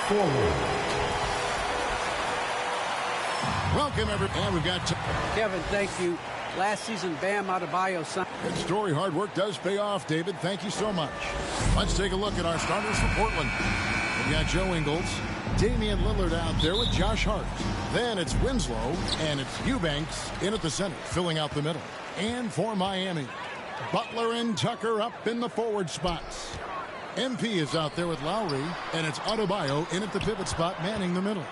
forward. Welcome, everyone. And we've got Kevin, thank you. Last season, Bam Adebayo signed. good story. Hard work does pay off, David. Thank you so much. Let's take a look at our starters for Portland. We've got Joe Ingles, Damian Lillard out there with Josh Hart. Then it's Winslow, and it's Eubanks in at the center, filling out the middle. And for Miami, Butler and Tucker up in the forward spots. MP is out there with Lowry, and it's Adebayo in at the pivot spot, manning the middle.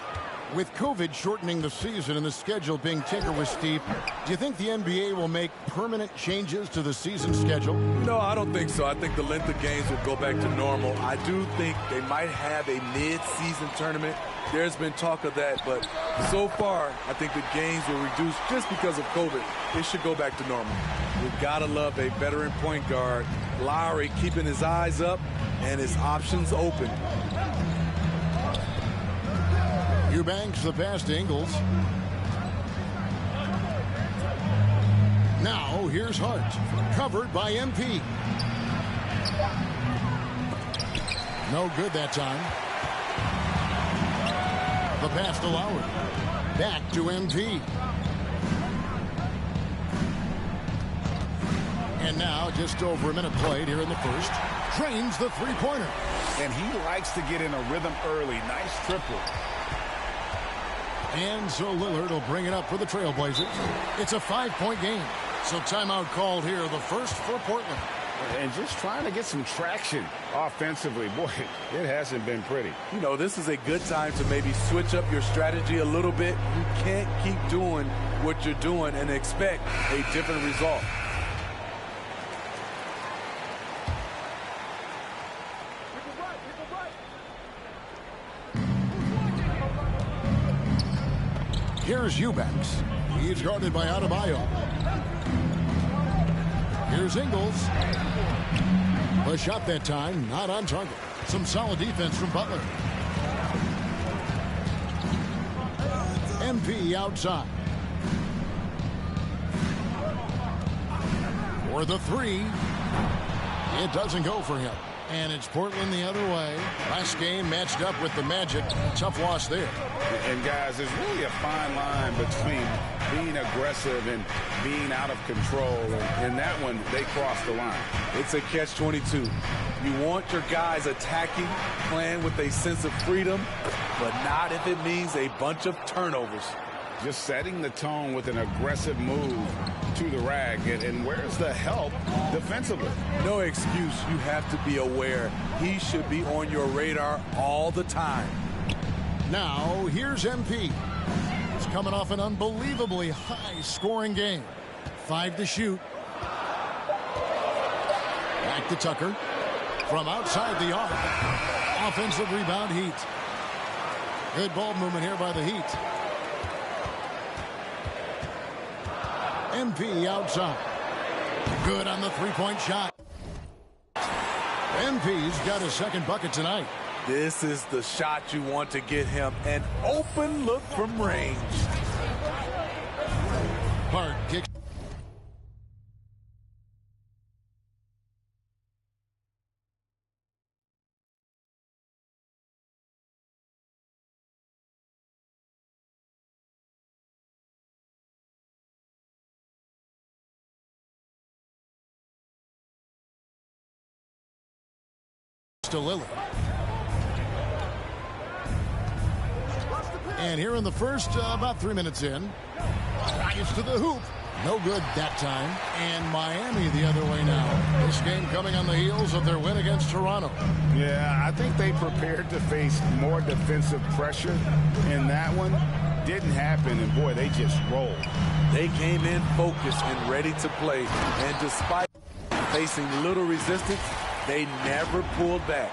With COVID shortening the season and the schedule being tinkered steep, do you think the NBA will make permanent changes to the season schedule? No, I don't think so. I think the length of games will go back to normal. I do think they might have a mid-season tournament. There's been talk of that, but so far, I think the games will reduce just because of COVID. It should go back to normal. We've got to love a veteran point guard. Lowry keeping his eyes up and his options open. Eubanks, the pass to Ingles. Now, here's Hart. Covered by MP. No good that time. The pass to Lowry. Back to MP. And now, just over a minute played here in the first. Drains the three-pointer. And he likes to get in a rhythm early. Nice triple. And so Lillard will bring it up for the Trailblazers. It's a 5-point game. So timeout called here, the first for Portland. And just trying to get some traction offensively. Boy, it hasn't been pretty. You know, this is a good time to maybe switch up your strategy a little bit. You can't keep doing what you're doing and expect a different result. Here's Eubanks. He's guarded by Adebayo. Here's Ingles. A shot that time, not on target. Some solid defense from Butler. MP outside. For the three. It doesn't go for him. And it's Portland the other way. Last game matched up with the Magic. Tough loss there. And guys, there's really a fine line between being aggressive and being out of control. And in that one, they crossed the line. It's a catch-22. You want your guys attacking, playing with a sense of freedom, but not if it means a bunch of turnovers. Just setting the tone with an aggressive move to the rag. And where's the help defensively? No excuse. You have to be aware. He should be on your radar all the time. Now, here's MP. He's coming off an unbelievably high-scoring game. 5 to shoot. Back to Tucker. From outside the arc. Offensive rebound, Heat. Good ball movement here by the Heat. MP outside. Good on the three-point shot. MP's got his second bucket tonight. This is the shot you want to get him. An open look from range. Hart kicks. To Lillard. And here in the first, about 3 minutes in, gets to the hoop. No good that time. And Miami the other way now. This game coming on the heels of their win against Toronto. Yeah, I think they prepared to face more defensive pressure in that one. Didn't happen, and boy, they just rolled. They came in focused and ready to play. And despite facing little resistance, they never pulled back.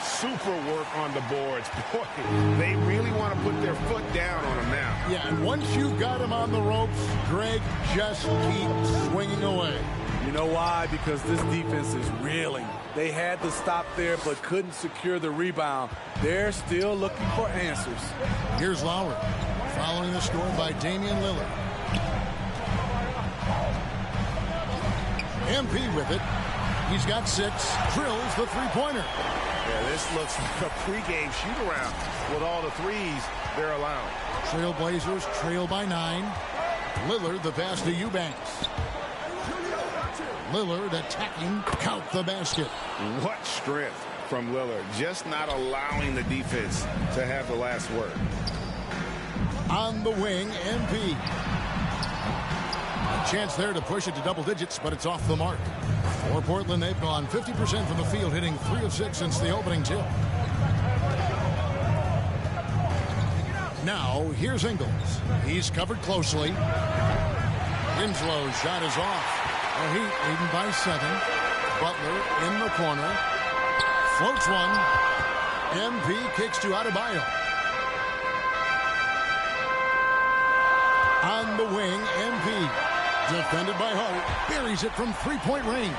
Super work on the boards. Boy, they really want to put their foot down on them now. Yeah, and once you've got him on the ropes, Greg just keeps swinging away. You know why? Because this defense is reeling. They had to stop there but couldn't secure the rebound. They're still looking for answers. Here's Lowry, following the score by Damian Lillard. MP with it. He's got 6. Drills the three-pointer. Yeah, this looks like a pregame shoot-around with all the threes they're allowing. Trailblazers trail by 9. Lillard the pass to Eubanks. Lillard attacking. Count the basket. What strength from Lillard. Just not allowing the defense to have the last word. On the wing, MP. A chance there to push it to double digits, but it's off the mark. For Portland, they've gone 50% from the field, hitting 3 of 6 since the opening tip. Now, here's Ingles. He's covered closely. Winslow's shot is off. The Heat leading by 7. Butler in the corner. Floats one. MP kicks to Adebayo. On the wing, MP. Defended by Hart. Buries it from three-point range.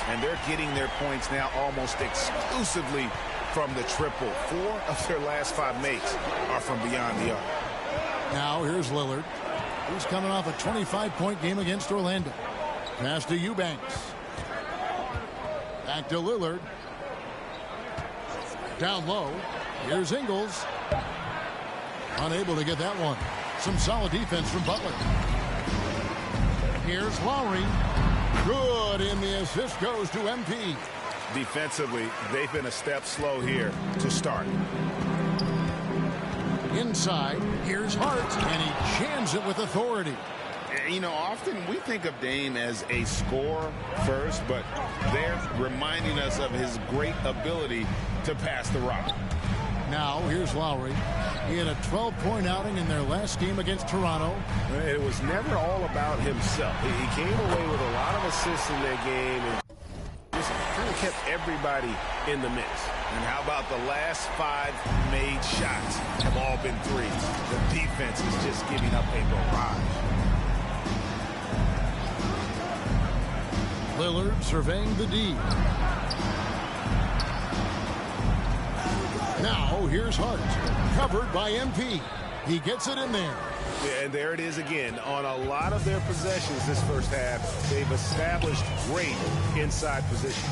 And they're getting their points now almost exclusively from the triple. 4 of their last 5 makes are from beyond the arc. Now here's Lillard. He's coming off a 25-point game against Orlando. Pass to Eubanks. Back to Lillard. Down low. Here's Ingles. Unable to get that one. Some solid defense from Butler. Here's Lowry. Good, and the assist goes to MP. Defensively, they've been a step slow here to start. Inside, here's Hart, and he jams it with authority. You know, often we think of Dame as a scorer first, but they're reminding us of his great ability to pass the rock. Now, here's Lowry. He had a 12-point outing in their last game against Toronto. It was never all about himself. He came away with a lot of assists in that game and just kind of kept everybody in the mix. And how about the last 5 made shots have all been threes? The defense is just giving up a barrage. Lillard surveying the D. Now, here's Hart. Covered by MP. He gets it in there. Yeah, and there it is again. On a lot of their possessions this first half, they've established great inside position.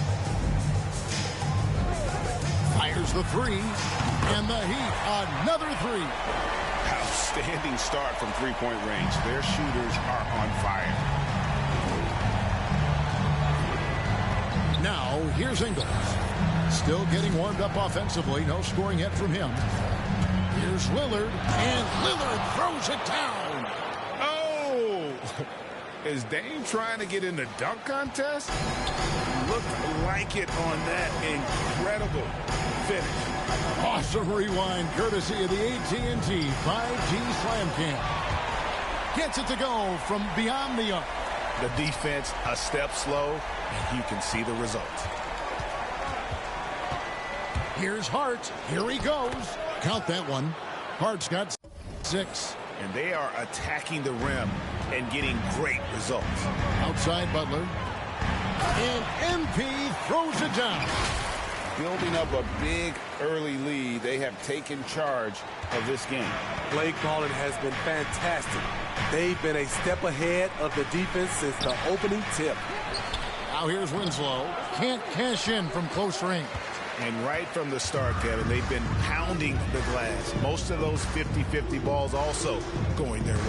Fires the 3. And the Heat, another 3. Outstanding start from three-point range. Their shooters are on fire. Now, here's Ingles. Still getting warmed up offensively. No scoring yet from him. Here's Lillard, and Lillard throws it down. Oh! Is Dame trying to get in the dunk contest? Looked like it on that incredible finish. Awesome rewind courtesy of the AT&T 5G Slam Cam. Gets it to go from beyond the arc. The defense a step slow, and you can see the results. Here's Hart. Here he goes. Count that one. Hart's got 6. And they are attacking the rim and getting great results. Outside Butler. And MP throws it down. Building up a big early lead, they have taken charge of this game. Play calling has been fantastic. They've been a step ahead of the defense since the opening tip. Now here's Winslow. Can't cash in from close range. And right from the start, Kevin, they've been pounding the glass. Most of those 50-50 balls also going their way.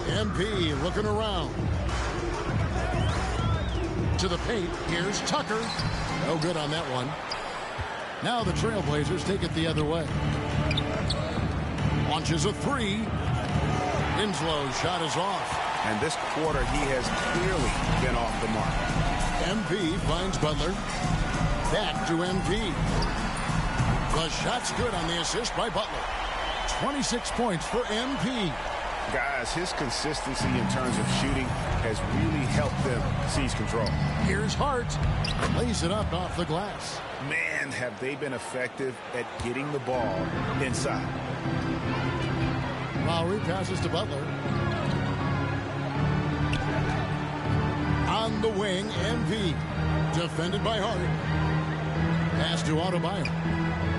MP looking around. To the paint. Here's Tucker. No good on that one. Now the Trailblazers take it the other way. Launches a 3. Winslow's shot is off. And this quarter, he has clearly been off the mark. MP finds Butler. Back to MP. The shot's good on the assist by Butler. 26 points for MP. Guys, his consistency in terms of shooting has really helped them seize control. Here's Hart. Lays it up off the glass. Man, have they been effective at getting the ball inside. Lowry passes to Butler. On the wing, MP. Defended by Hart. Pass to Adebayo.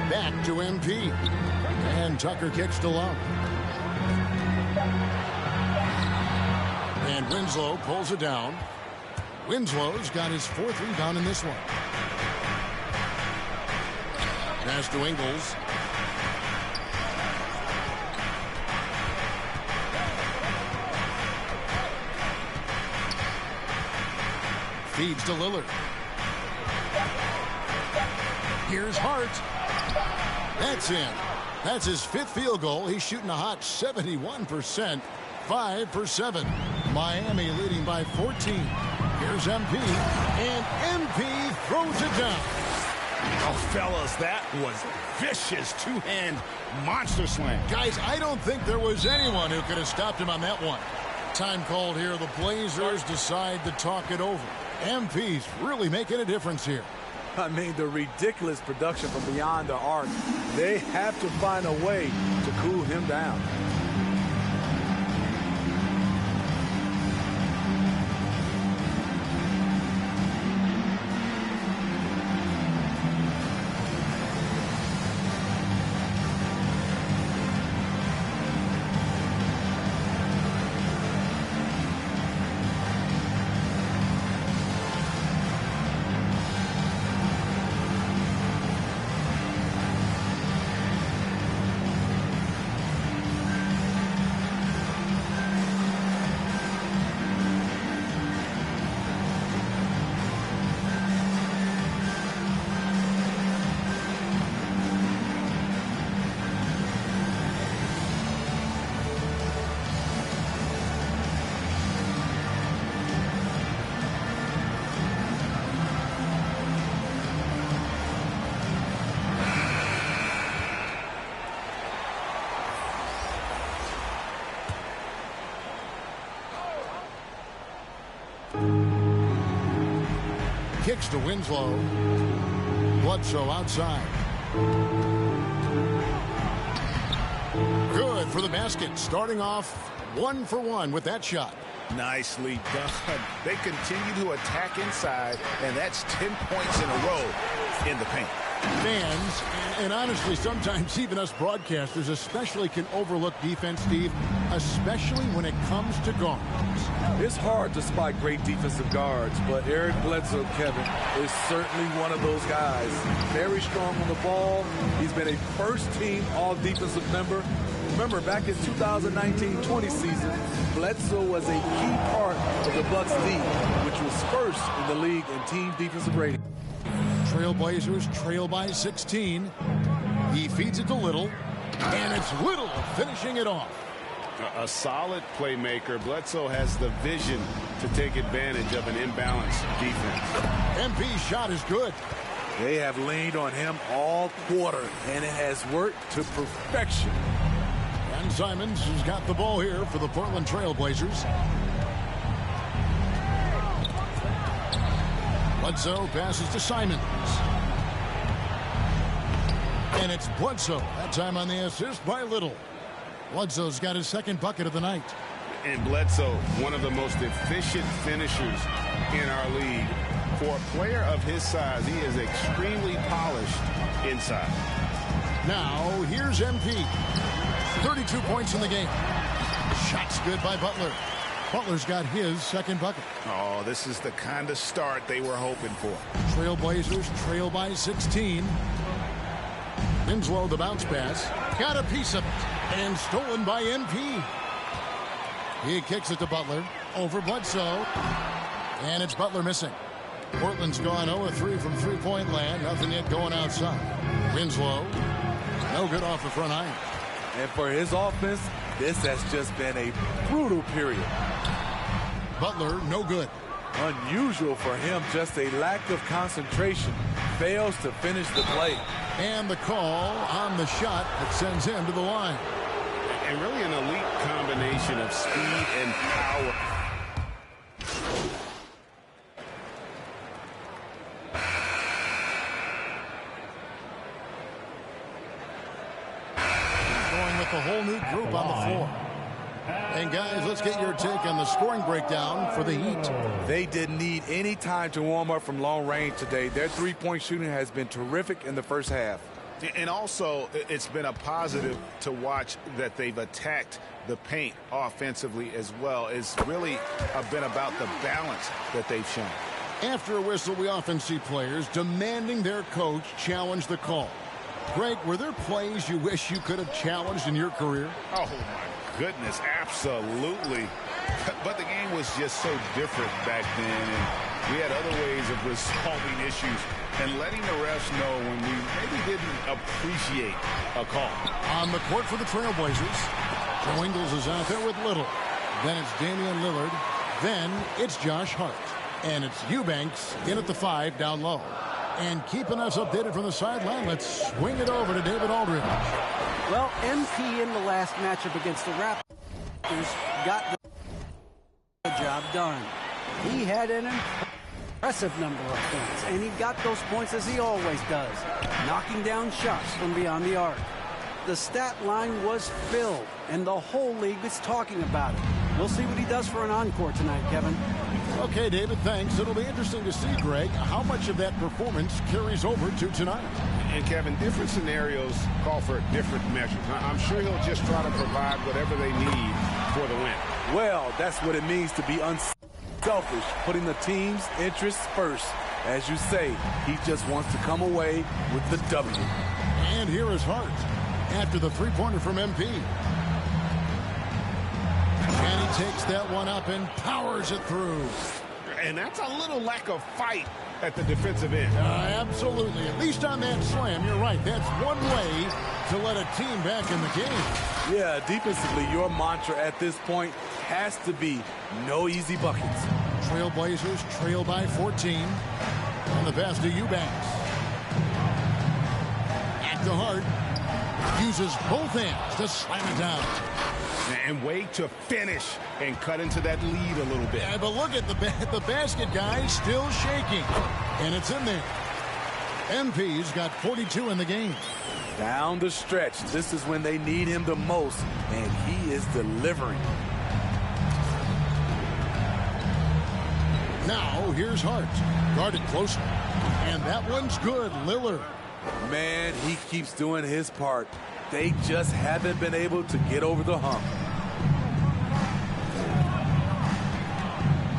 Back to MP. And Tucker kicks to Love. And Winslow pulls it down. Winslow's got his 4th rebound in this one. Pass to Ingles. Feeds to Lillard. Here's Hart. That's in. That's his 5th field goal. He's shooting a hot 71%. 5 for 7. Miami leading by 14. Here's MP. And MP throws it down. Oh, fellas, that was vicious two-hand monster slam. Guys, I don't think there was anyone who could have stopped him on that one. Time called here. The Blazers decide to talk it over. MP's really making a difference here. I mean, the ridiculous production from beyond the arc. They have to find a way to cool him down. Kicks to Winslow. Bledsoe outside. Good for the basket. Starting off 1 for 1 with that shot. Nicely done. They continue to attack inside, and that's 10 points in a row in the paint. Fans, and honestly, sometimes even us broadcasters especially can overlook defense, Steve, especially when it comes to guards. It's hard to spot great defensive guards, but Eric Bledsoe, Kevin, is certainly one of those guys. Very strong on the ball. He's been a first-team all-defensive member. Remember, back in 2019-20 season, Bledsoe was a key part of the Bucks' D, which was first in the league in team defensive rating. Trailblazers trail by 16. He feeds it to Little, and it's Little finishing it off. A solid playmaker. Bledsoe has the vision to take advantage of an imbalanced defense. MP's shot is good. They have leaned on him all quarter, and it has worked to perfection. And Simons has got the ball here for the Portland Trailblazers. Bledsoe passes to Simons. And it's Bledsoe. That time on the assist by Little. Bledsoe's got his 2nd bucket of the night. And Bledsoe, one of the most efficient finishers in our league. For a player of his size, he is extremely polished inside. Now, here's MP. 32 points in the game. Shot's good by Butler. Butler's got his 2nd bucket. Oh, this is the kind of start they were hoping for. Trailblazers trail by 16. Winslow, the bounce pass. Got a piece of it. And stolen by MP. He kicks it to Butler. Over Bledsoe. And it's Butler missing. Portland's gone 0-3 from three-point land. Nothing yet going outside. Winslow. No good off the front iron. And for his offense, this has just been a brutal period. Butler, no good. Unusual for him, just a lack of concentration. Fails to finish the play. And the call on the shot that sends him to the line. And really an elite combination of speed and power. Going with the whole new group on the floor. And guys, let's get your take on the scoring breakdown for the Heat. They didn't need any time to warm up from long range today. Their three-point shooting has been terrific in the first half. And also, it's been a positive to watch that they've attacked the paint offensively as well. It's really been about the balance that they've shown. After a whistle, we often see players demanding their coach challenge the call. Greg, were there plays you wish you could have challenged in your career? Oh, my goodness, absolutely. But the game was just so different back then, and we had other ways of resolving issues and letting the refs know when we maybe didn't appreciate a call. On the court for the Trailblazers, Joe Ingles is out there with Little. Then it's Damian Lillard. Then it's Josh Hart. And it's Eubanks in at the 5 down low. And keeping us updated from the sideline, let's swing it over to David Aldridge. Well, MP in the last matchup against the Raptors got the job done. He had an impressive number of points, and he got those points as he always does, knocking down shots from beyond the arc. The stat line was filled, and the whole league is talking about it. We'll see what he does for an encore tonight, Kevin. Okay, David, thanks. It'll be interesting to see, Greg, how much of that performance carries over to tonight. And, Kevin, different scenarios call for different measures. I'm sure he'll just try to provide whatever they need for the win. Well, that's what it means to be unselfish, putting the team's interests first. As you say, he just wants to come away with the W. And here is Hart after the three-pointer from MP. And he takes that one up and powers it through. And that's a little lack of fight at the defensive end. Absolutely. At least on that slam, you're right. That's one way to let a team back in the game. Yeah, defensively, your mantra at this point has to be no easy buckets. Trailblazers trail by 14. On the pass to Eubanks. Back to Hart. Uses both hands to slam it down. And wait to finish and cut into that lead a little bit. Yeah, but look at the basket, guys, still shaking. And it's in there. MP's got 42 in the game. Down the stretch, this is when they need him the most, and he is delivering. Now, here's Hart. Guarded closely. And that one's good. Lillard. Man, he keeps doing his part. They just haven't been able to get over the hump.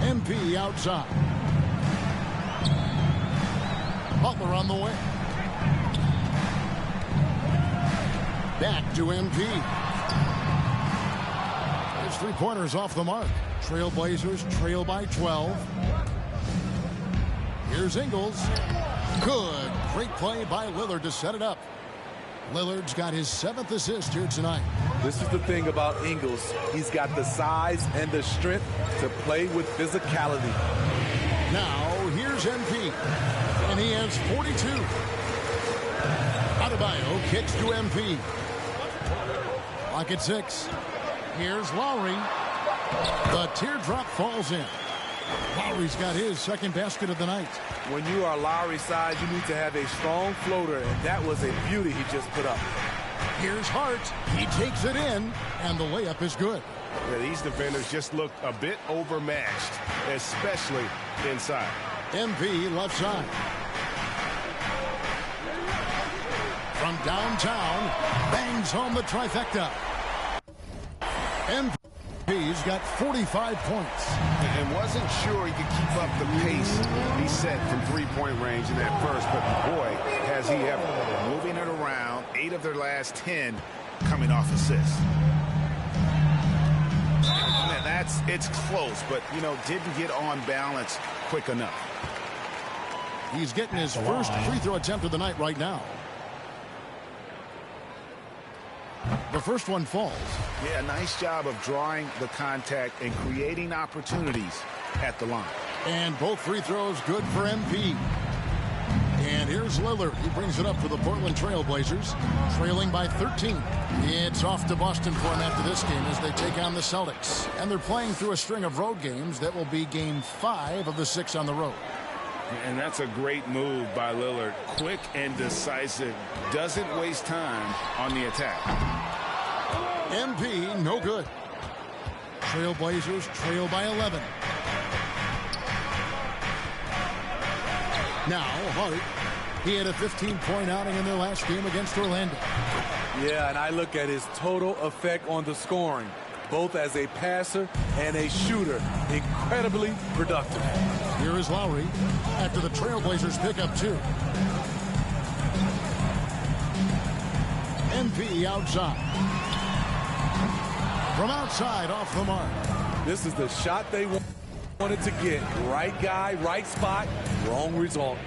MP outside. Butler on the way. Back to MP. His three-pointers off the mark. Trailblazers trail by 12. Here's Ingles. Good. Great play by Lillard to set it up. Lillard's got his 7th assist here tonight. This is the thing about Ingles. He's got the size and the strength to play with physicality. Now, here's MP. And he has 42. Adebayo kicks to MP. Lock at 6. Here's Lowry. The teardrop falls in. Lowry's got his second basket of the night. When you are Lowry's size, you need to have a strong floater, and that was a beauty he just put up. Here's Hart. He takes it in, and the layup is good. Yeah, these defenders just look a bit overmatched, especially inside. MP left side. From downtown, bangs home the trifecta. MP's got 45 points. And wasn't sure he could keep up the pace he set from three-point range in that first, but boy, has he ever. Moving it around, 8 of their last 10 coming off assists. Man, it's close, but, you know, didn't get on balance quick enough. He's getting his first free throw attempt of the night right now. The first one falls. Yeah, nice job of drawing the contact and creating opportunities at the line. And both free throws good for MP. And here's Lillard. He brings it up for the Portland Trailblazers, trailing by 13. It's off to Boston for him after this game as they take on the Celtics. And they're playing through a string of road games that will be game 5 of the 6 on the road. And that's a great move by Lillard. Quick and decisive. Doesn't waste time on the attack. MP, no good. Trailblazers trail by 11. Now, Hart. He had a 15-point outing in their last game against Orlando. Yeah, and I look at his total effect on the scoring, both as a passer and a shooter. Incredibly productive. Here is Lowry after the Trailblazers pick up 2. MP outside. From outside, off the mark. This is the shot they wanted to get. Right guy, right spot, wrong result.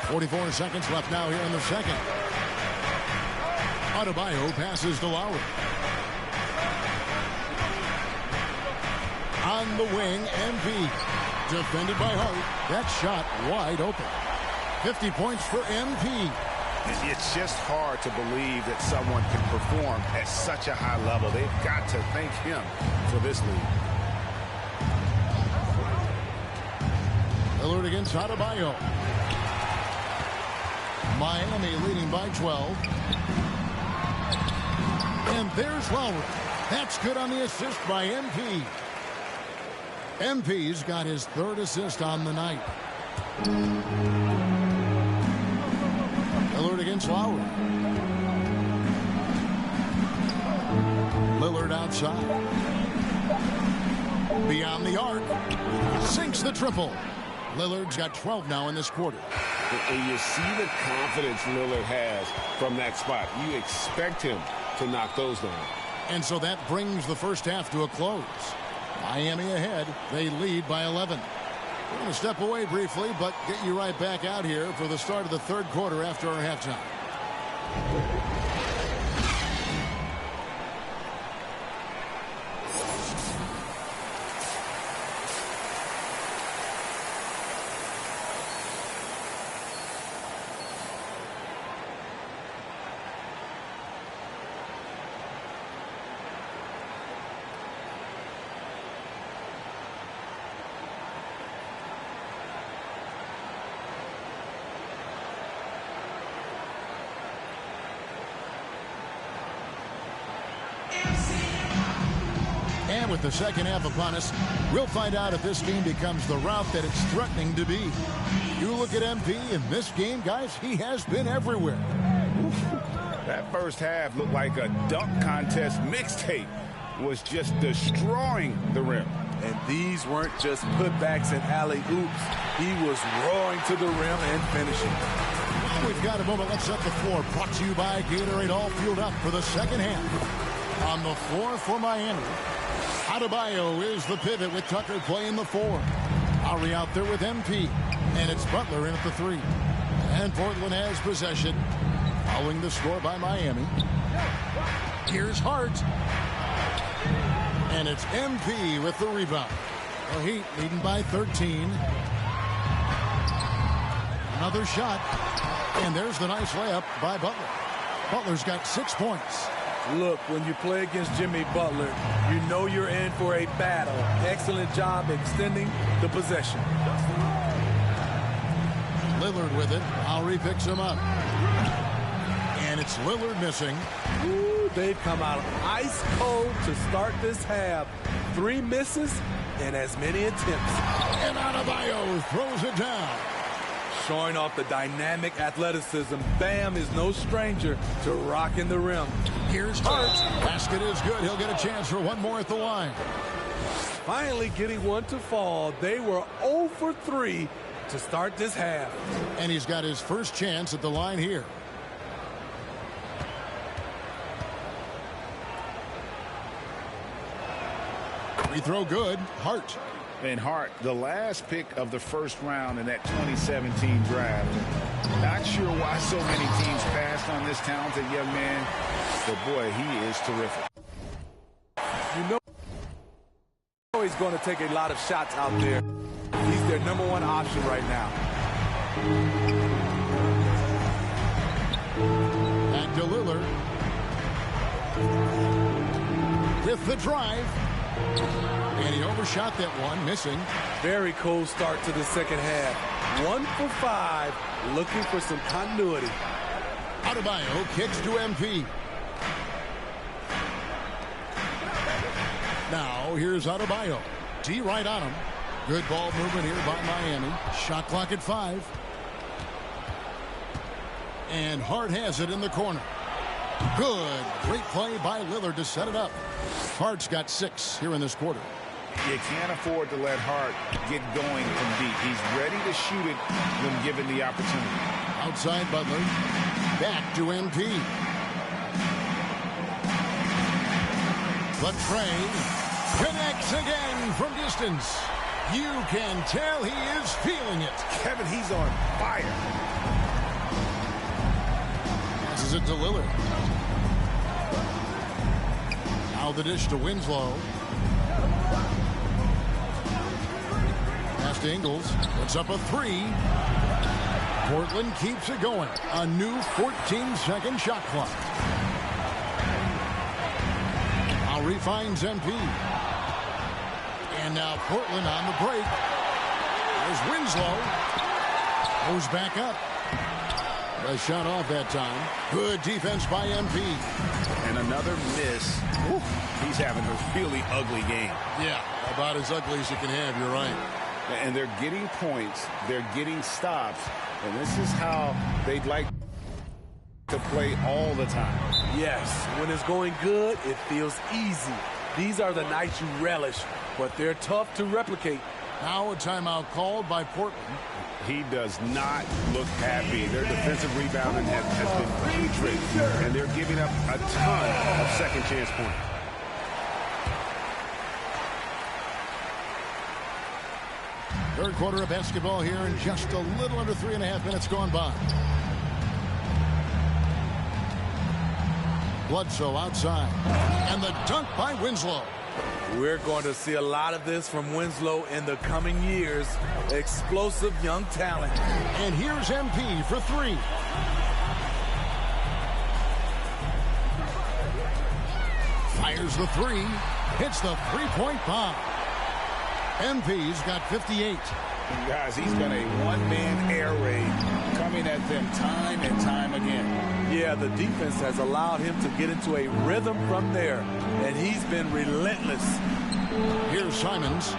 44 seconds left now here in the second. Adebayo passes to Lowry. On the wing, MP. Defended by Hart. That shot wide open. 50 points for MP. It's just hard to believe that someone can perform at such a high level. They've got to thank him for this lead. Lillard against Adebayo. Miami leading by 12. And there's Lowry. That's good on the assist by MP. MP's got his 3rd assist on the night. Lillard against Lowry. Lillard outside. Beyond the arc. Sinks the triple. Lillard's got 12 now in this quarter. And you see the confidence Lillard has from that spot. You expect him to knock those down. And so that brings the first half to a close. Miami ahead. They lead by 11. We're going to step away briefly, but get you right back out here for the start of the 3rd quarter after our halftime. And with the second half upon us, we'll find out if this game becomes the route that it's threatening to be. You look at MP in this game, guys, he has been everywhere. That first half looked like a dunk contest mixtape. Was just destroying the rim. And these weren't just putbacks and alley-oops. He was roaring to the rim and finishing. We've got a moment. Let's set the floor. Brought to you by Gatorade, all fueled up for the second half. On the floor for Miami, Adebayo is the pivot with Tucker playing the 4. Lowry out there with MP. And it's Butler in at the 3. And Portland has possession. Following the score by Miami. Here's Hart. And it's MP with the rebound. The Heat leading by 13. Another shot. And there's the nice layup by Butler. Butler's got 6 points. Look, when you play against Jimmy Butler, you know you're in for a battle. Excellent job extending the possession. Lillard with it. Lowry picks him up. And it's Lillard missing. Ooh, they've come out ice cold to start this half. 3 misses and as many attempts. And Adebayo throws it down. Showing off the dynamic athleticism. Bam is no stranger to rocking the rim. Here's Hart. Basket is good. He'll get a chance for one more at the line. Finally getting one to fall. They were 0 for 3 to start this half. And he's got his first chance at the line here. Free throw good. Hart. And Hart, the last pick of the first round in that 2017 draft. Not sure why so many teams passed on this talented young man, but boy, he is terrific. You know he's going to take a lot of shots out there. He's their #1 option right now. Back to Lillard. With the drive. And he overshot that one, missing. Very cold start to the second half. 1 for 5, looking for some continuity. Adebayo kicks to MP. Now here's Adebayo. D right on him. Good ball movement here by Miami. Shot clock at 5. And Hart has it in the corner. Good. Great play by Lillard to set it up. Hart's got 6 here in this quarter. You can't afford to let Hart get going from deep. He's ready to shoot it when given the opportunity. Outside Butler. Back to MP. But Trey connects again from distance. You can tell he is feeling it. Kevin, he's on fire. Passes it to Lillard. Now the dish to Winslow. Pass to Ingles. Puts up a 3. Portland keeps it going. A new 14-second shot clock. Now refines MP. And now Portland on the break. There's Winslow. Goes back up. A shot off that time. Good defense by MP. And another miss. Woo. He's having a really ugly game. Yeah, about as ugly as you can have. You're right. And they're getting points. They're getting stops. And this is how they'd like to play all the time. Yes, when it's going good, it feels easy. These are the nights you relish, but they're tough to replicate. Now a timeout called by Portland. He does not look happy. Their defensive rebounding has been putrid, and they're giving up a ton of second chance points. Third quarter of basketball here, and just a little under 3.5 minutes gone by. Bledsoe outside, and the dunk by Winslow. We're going to see a lot of this from Winslow in the coming years. Explosive young talent. And here's MP for 3. Fires the 3. Hits the three-point bomb. MP's got 58. Guys, he's been a one-man air raid, coming at them time and time again. Yeah, the defense has allowed him to get into a rhythm from there, and he's been relentless. Here's Simons.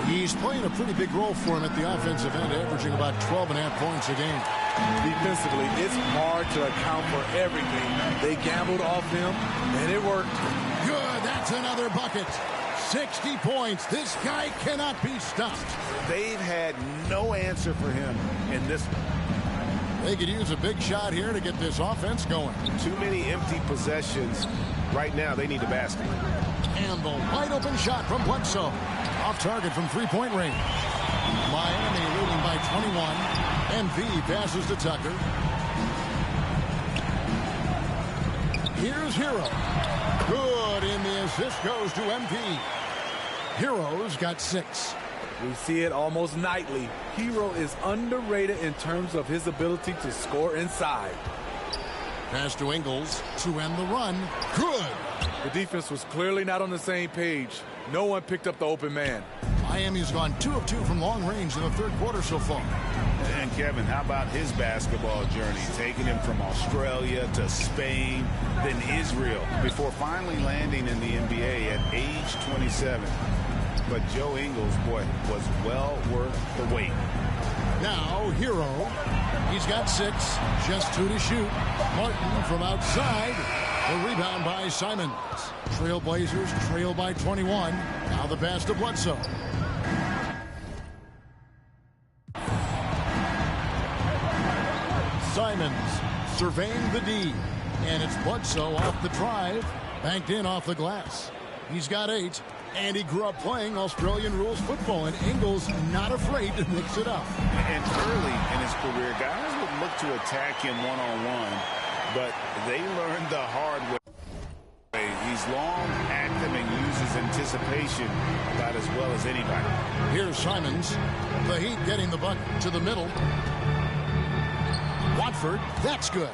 He's playing a pretty big role for him at the offensive end, averaging about 12.5 points a game. Defensively, it's hard to account for everything. They gambled off him, and it worked. Good, that's another bucket. 60 points. This guy cannot be stopped. They've had no answer for him in this one. They could use a big shot here to get this offense going. Too many empty possessions. Right now, they need a basket. And the wide open shot from Bledsoe. Off target from three-point range. Miami leading by 21. MP passes to Tucker. Here's Hero. Good, and the assist goes to MP. Hero's got 6. We see it almost nightly. Hero is underrated in terms of his ability to score inside. Pass to Ingles to end the run. Good. The defense was clearly not on the same page. No one picked up the open man. Miami's gone 2 of 2 from long range in the third quarter so far. And Kevin, how about his basketball journey? Taking him from Australia to Spain, then Israel, before finally landing in the NBA at age 27. But Joe Ingles, boy, was well worth the wait. Now, Hero. He's got 6, just 2 to shoot. Martin from outside. The rebound by Simons. Trailblazers trail by 21. Now the pass to Bledsoe. Simons surveying the D. And it's Bledsoe off the drive. Banked in off the glass. He's got 8. And he grew up playing Australian rules football. And Ingles not afraid to mix it up. And early in his career, guys would look to attack him one-on-one. But they learned the hard way. He's long, active, and uses anticipation about as well as anybody. Here's Simons. The Heat getting the buck to the middle. Watford, that's good.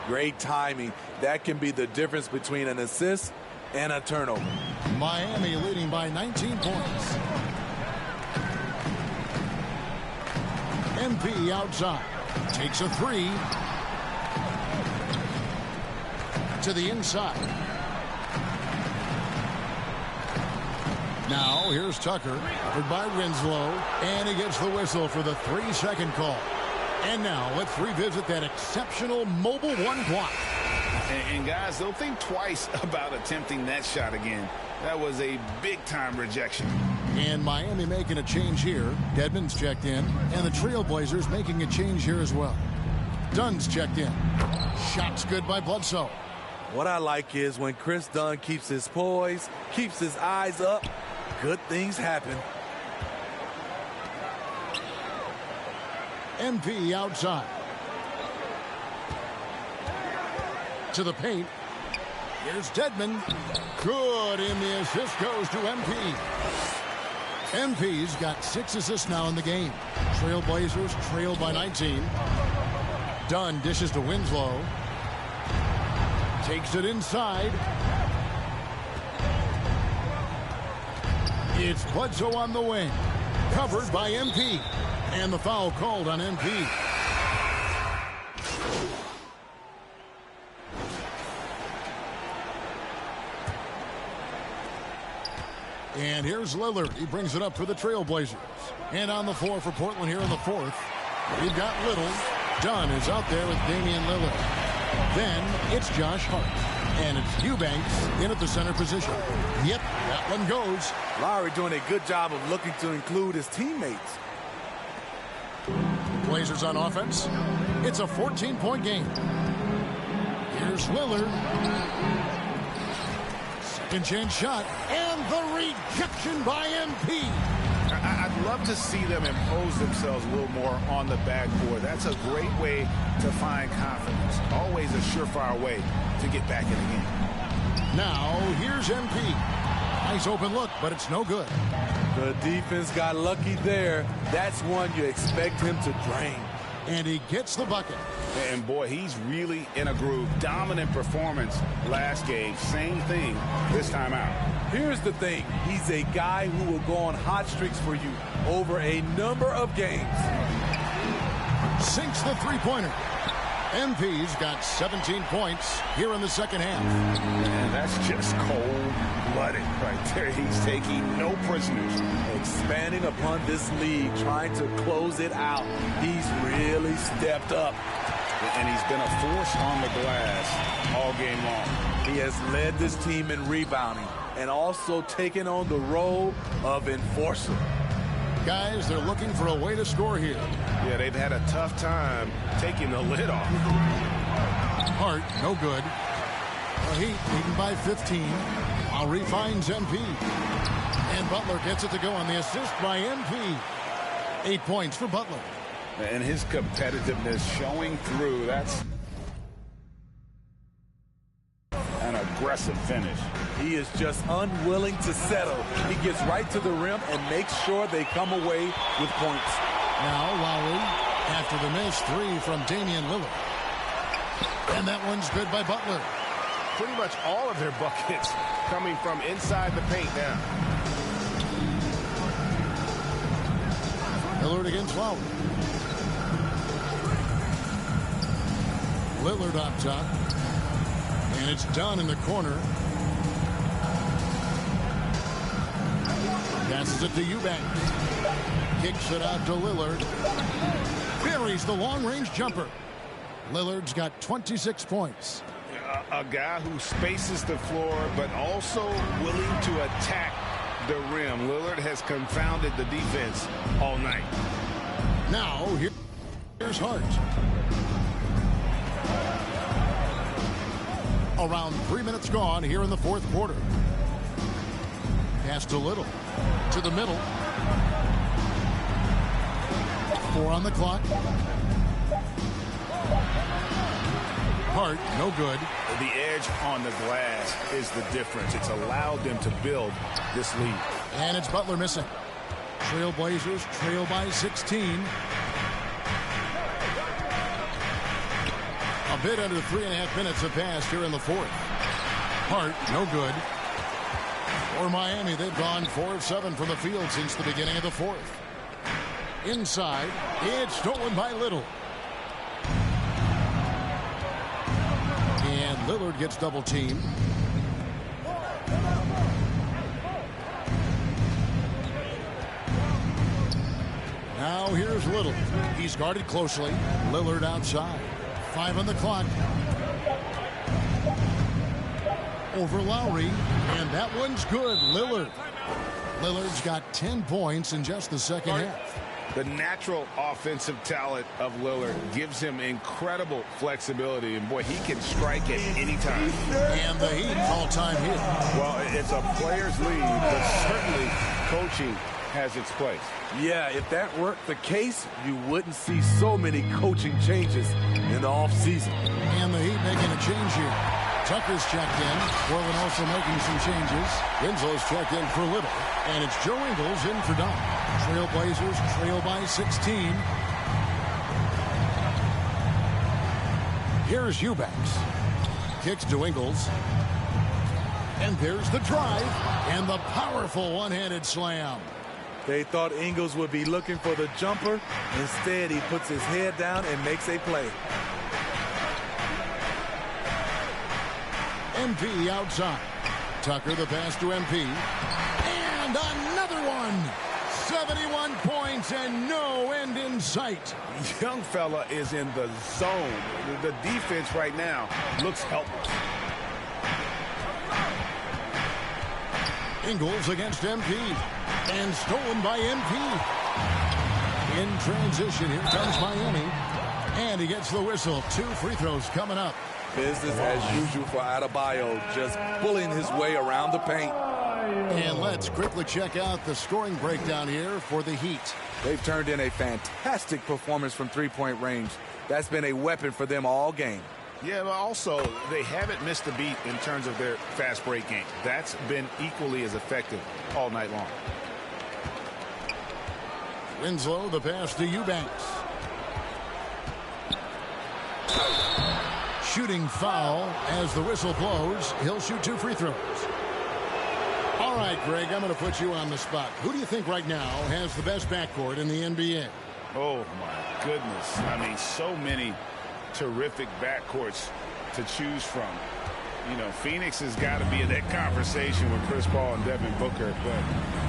Great timing. That can be the difference between an assist and a turnover. Miami leading by 19 points. MP outside. Takes a 3. To the inside. Now here's Tucker, covered by Winslow, and he gets the whistle for the 3-second call. And now let's revisit that exceptional mobile one block. And guys, they'll think twice about attempting that shot again. That was a big-time rejection. And Miami making a change here. Dedmon's checked in, and the Trailblazers making a change here as well. Dunn's checked in. Shot's good by Bledsoe. What I like is when Chris Dunn keeps his poise, keeps his eyes up, good things happen. MP outside. To the paint. Here's Dedmon. Good, and the assist goes to MP. MP's got 6 assists now in the game. Trailblazers trail by 19. Dunn dishes to Winslow. Takes it inside. It's Bledsoe on the wing. Covered by MP. And the foul called on MP. And here's Lillard. He brings it up for the Trailblazers. And on the floor for Portland here in the fourth, we've got Little. Dunn is out there with Damian Lillard. Then it's Josh Hart. And it's Eubanks in at the center position. Yep, that one goes. Lowry doing a good job of looking to include his teammates. Blazers on offense. It's a 14-point game. Here's Lillard. Second chance shot. And the rejection by MP. I'd love to see them impose themselves a little more on the backboard. That's a great way to find confidence. Always a surefire way to get back in the game. Now, here's MP. Nice open look, but it's no good. The defense got lucky there. That's one you expect him to drain. And he gets the bucket. And boy, he's really in a groove. Dominant performance last game. Same thing this time out. Here's the thing. He's a guy who will go on hot streaks for you over a number of games. Sinks the three-pointer. MP's got 17 points here in the second half. And that's just cold-blooded right there. He's taking no prisoners. Expanding upon this league, trying to close it out. He's really stepped up. And he's been a force on the glass all game long. He has led this team in rebounding and also taken on the role of enforcer. Guys, they're looking for a way to score here. Yeah, they've had a tough time taking the lid off. Hart, no good. The Heat leading by 15. Lowry finds MP. And Butler gets it to go on the assist by MP. 8 points for Butler. And his competitiveness showing through. That's an aggressive finish. He is just unwilling to settle. He gets right to the rim and makes sure they come away with points. Now Lowry, after the miss, 3 from Damian Lillard. And that one's good by Butler. Pretty much all of their buckets coming from inside the paint now. Lillard against Lowry. Lillard up top. And it's Dunn in the corner. Passes it to Eubanks. Kicks it out to Lillard. Buries the long-range jumper. Lillard's got 26 points. A guy who spaces the floor, but also willing to attack the rim. Lillard has confounded the defense all night. Now, here's Hart. Around 3 minutes gone here in the fourth quarter. Pass to Little. To the middle. 4 on the clock. Hart, no good. The edge on the glass is the difference. It's allowed them to build this lead. And it's Butler missing. Trailblazers trail by 16. A bit under 3.5 minutes have passed here in the fourth. Hart, no good. For Miami, they've gone 4 of 7 from the field since the beginning of the fourth. Inside, it's stolen by Little. And Lillard gets double teamed. Now here's Little. He's guarded closely. Lillard outside. 5 on the clock. Over Lowry, and that one's good. Lillard's got 10 points in just the second half. The natural offensive talent of Lillard gives him incredible flexibility, and boy, he can strike at any time. And the Heat all-time hit. Well, it's a player's league, but certainly coaching has its place. Yeah, if that weren't the case, you wouldn't see so many coaching changes in the offseason. And the Heat making a change here. Tucker's checked in. Portland also making some changes. Winslow's checked in for Little. And it's Joe Ingles in for Dunn. Trailblazers trail by 16. Here's Eubanks. Kicks to Ingles. And there's the drive. And the powerful one-handed slam. They thought Ingles would be looking for the jumper. Instead, he puts his head down and makes a play. MP outside. Tucker the pass to MP. And another one. 71 points and no end in sight. Young fella is in the zone. The defense right now looks helpless. Ingles against MP. And stolen by MP. In transition, here comes Miami. And he gets the whistle. 2 free throws coming up. Business as usual for Adebayo, just bullying his way around the paint. And let's quickly check out the scoring breakdown here for the Heat. They've turned in a fantastic performance from three-point range. That's been a weapon for them all game. Yeah, but also, they haven't missed a beat in terms of their fast break game. That's been equally as effective all night long. Winslow, the pass to Eubanks. Shooting foul as the whistle blows. He'll shoot 2 free throws. All right, Greg, I'm going to put you on the spot. Who do you think right now has the best backcourt in the NBA? Oh, my goodness. I mean, so many terrific backcourts to choose from. You know, Phoenix has got to be in that conversation with Chris Paul and Devin Booker. But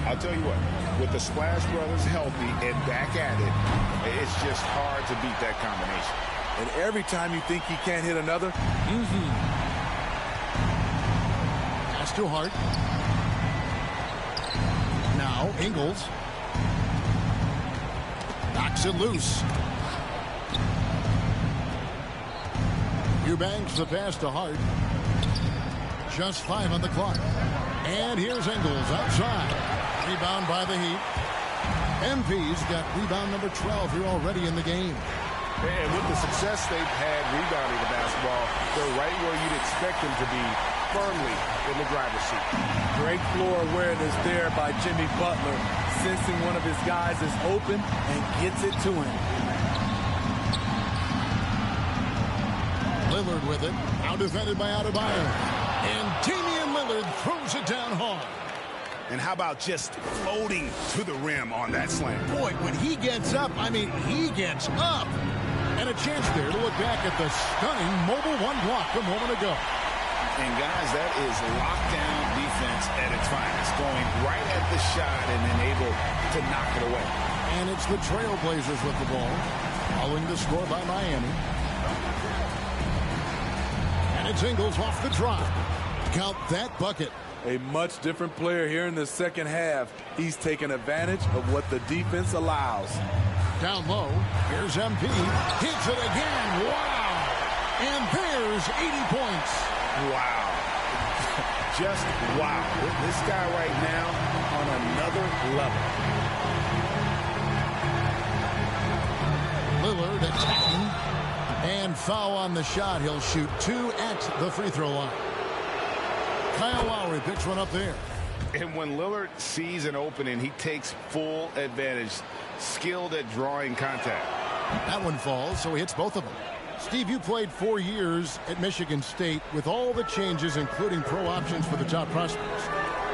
I'll tell you what, with the Splash Brothers healthy and back at it, it's just hard to beat that combination. And every time you think he can't hit another, Pass to Hart. Now, Ingles. Knocks it loose. Eubanks the pass to Hart. Just 5 on the clock. And here's Ingles outside. Rebound by the Heat. MP's got rebound number 12 here already in the game. And with the success they've had rebounding the basketball, they're right where you'd expect them to be, firmly in the driver's seat. great floor awareness there by Jimmy Butler, sensing one of his guys is open and gets it to him. Lillard with it. Now defended by Adebayo. And Damian Lillard throws it down hard. And how about just floating to the rim on that slam? Boy, when he gets up, I mean, he gets up. And a chance there to look back at the stunning mobile one block a moment ago. And guys, that is lockdown defense at its finest, going right at the shot and then able to knock it away. And it's the Trailblazers with the ball, following the score by Miami. And it's Ingles off the drop. Count that bucket. A much different player here in the second half. He's taken advantage of what the defense allows. Down low, here's MP. Hits it again. Wow. And there's 80 points. Wow. Just wow. This guy right now on another level. Lillard attacking. And foul on the shot. He'll shoot 2 at the free throw line. Kyle Lowry picks one up there. And when Lillard sees an opening, he takes full advantage. Skilled at drawing contact. That one falls, so he hits both of them. Steve, you played 4 years at Michigan State with all the changes, including pro options for the top prospects.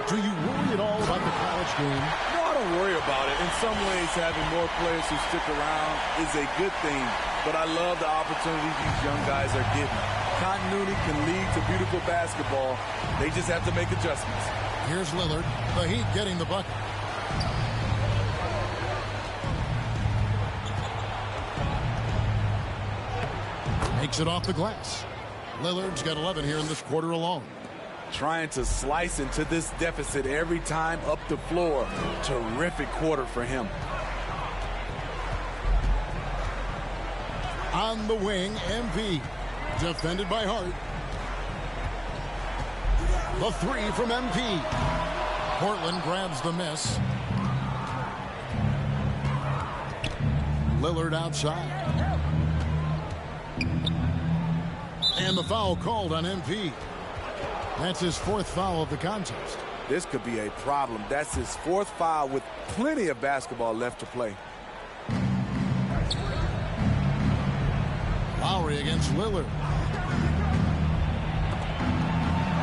Do you worry at all about the college game? No, I don't worry about it. In some ways, having more players who stick around is a good thing. But I love the opportunities these young guys are getting. Continuity can lead to beautiful basketball. They just have to make adjustments. Here's Lillard. The Heat getting the bucket. Takes it off the glass. Lillard's got 11 here in this quarter alone. Trying to slice into this deficit every time up the floor. Terrific quarter for him. On the wing, MP. Defended by Hart. The three from MP. Portland grabs the miss. Lillard outside. And the foul called on MP. That's his fourth foul of the contest. This could be a problem. That's his fourth foul with plenty of basketball left to play. Lowry against Lillard.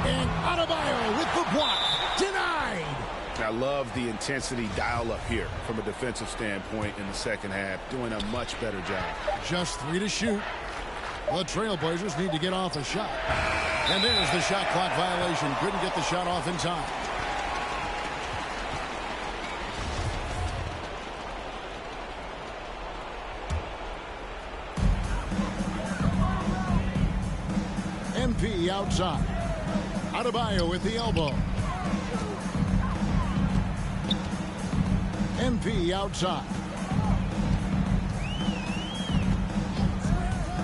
And Adebayo with the block. Denied. I love the intensity dial up here from a defensive standpoint in the second half. Doing a much better job. Just 3 to shoot. The Trailblazers need to get off a shot. And there's the shot clock violation. Couldn't get the shot off in time. MP outside. Adebayo with the elbow. MP outside.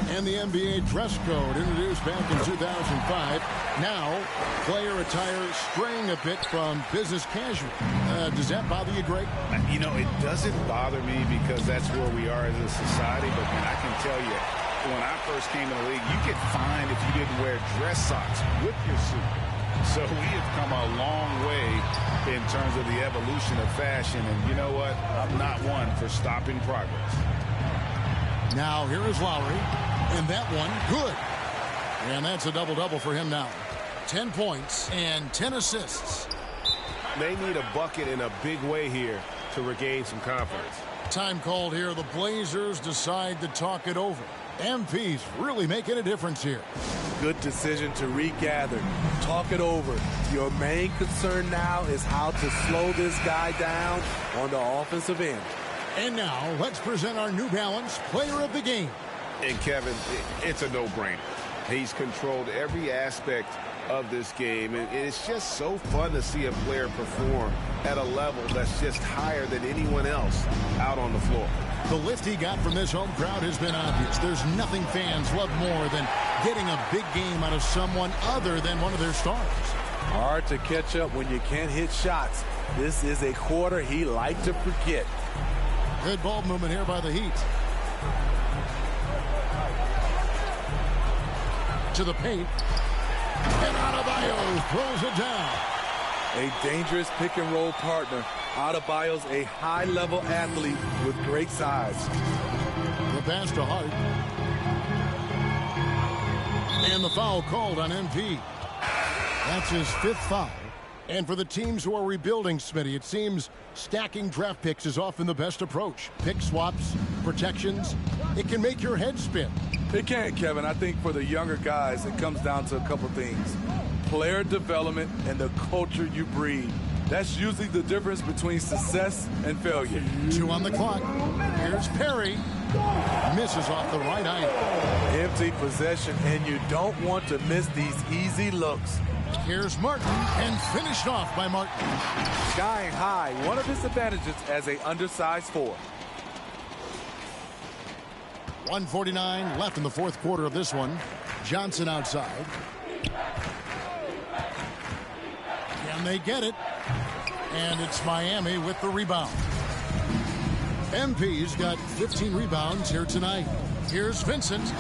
And the NBA dress code introduced back in 2005. Now, player attire straying a bit from business casual. Does that bother you, Greg? You know, it doesn't bother me because that's where we are as a society. But man, I can tell you, when I first came in the league, you get fined if you didn't wear dress socks with your suit. So we have come a long way in terms of the evolution of fashion. And you know what? I'm not one for stopping progress. Now, here is Lowry. And that one, good. And that's a double-double for him now. 10 points and 10 assists. They need a bucket in a big way here to regain some confidence. Time called here. The Blazers decide to talk it over. MP's really making a difference here. Good decision to regather. Talk it over. Your main concern now is how to slow this guy down on the offensive end. And now, let's present our New Balance Player of the Game. And Kevin, it's a no-brainer. He's controlled every aspect of this game, and it's just so fun to see a player perform at a level that's just higher than anyone else out on the floor. The lift he got from this home crowd has been obvious. There's nothing fans love more than getting a big game out of someone other than one of their stars. Hard to catch up when you can't hit shots. This is a quarter he liked to forget. Good ball movement here by the Heat. To the paint. And Adebayo throws it down. A dangerous pick-and-roll partner. Adebayo's a high-level athlete with great size. The pass to Hart. And the foul called on MP. That's his fifth foul. And for the teams who are rebuilding, Smitty, it seems stacking draft picks is often the best approach. Pick swaps, protections. It can make your head spin. It can, Kevin. I think for the younger guys, it comes down to a couple things. Player development and the culture you breed. That's usually the difference between success and failure. 2 on the clock. Here's Perry. Misses off the right eye. Empty possession, and you don't want to miss these easy looks. Here's Martin, and finished off by Martin. Skying high, one of his advantages as a undersized 4. 1:49 left in the fourth quarter of this one. Johnson outside. Can they get it? And it's Miami with the rebound. MP's got 15 rebounds here tonight. Here's Vincent.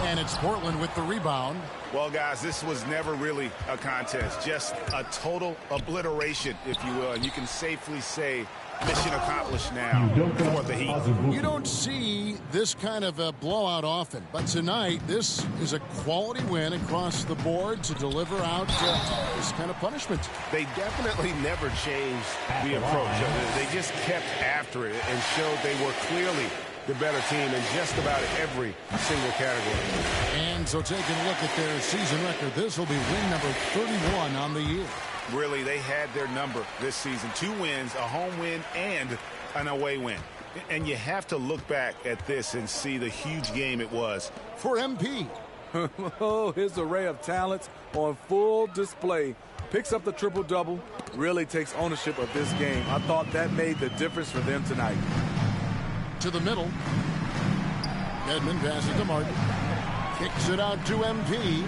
And it's Portland with the rebound. Well, guys, this was never really a contest. Just a total obliteration, if you will. And you can safely say mission accomplished now for the Heat. You don't see this kind of a blowout often, but tonight this is a quality win across the board to deliver out this kind of punishment. They definitely never changed the approach. They just kept after it and showed they were clearly the better team in just about every single category. And so taking a look at their season record, this will be win number 31 on the year. Really, they had their number this season. 2 wins, a home win, and an away win. And you have to look back at this and see the huge game it was. For MP. Oh, his array of talents on full display. Picks up the triple-double, really takes ownership of this game. I thought that made the difference for them tonight. To the middle. Edmond passes to Martin. Kicks it out to MP.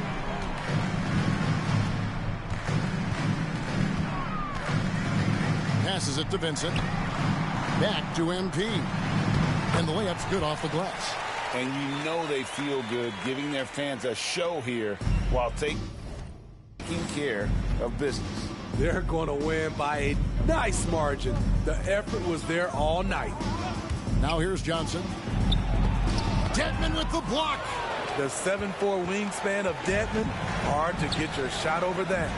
Passes it to Vincent. Back to MP. And the layup's good off the glass. And you know they feel good giving their fans a show here while taking care of business. They're going to win by a nice margin. The effort was there all night. Now here's Johnson. Dedmon with the block. The 7'4" wingspan of Dedmon, hard to get your shot over that.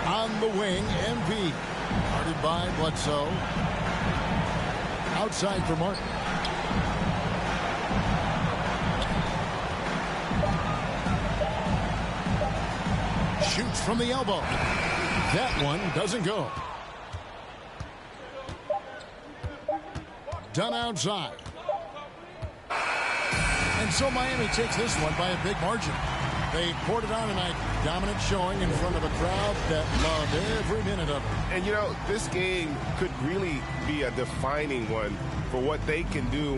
On the wing, MP. Guarded by Bledsoe. Outside for Martin. Shoots from the elbow. That one doesn't go. Done outside. And so Miami takes this one by a big margin. They poured it on tonight. Dominant showing in front of a crowd that loved every minute of it. And, you know, this game could really be a defining one for what they can do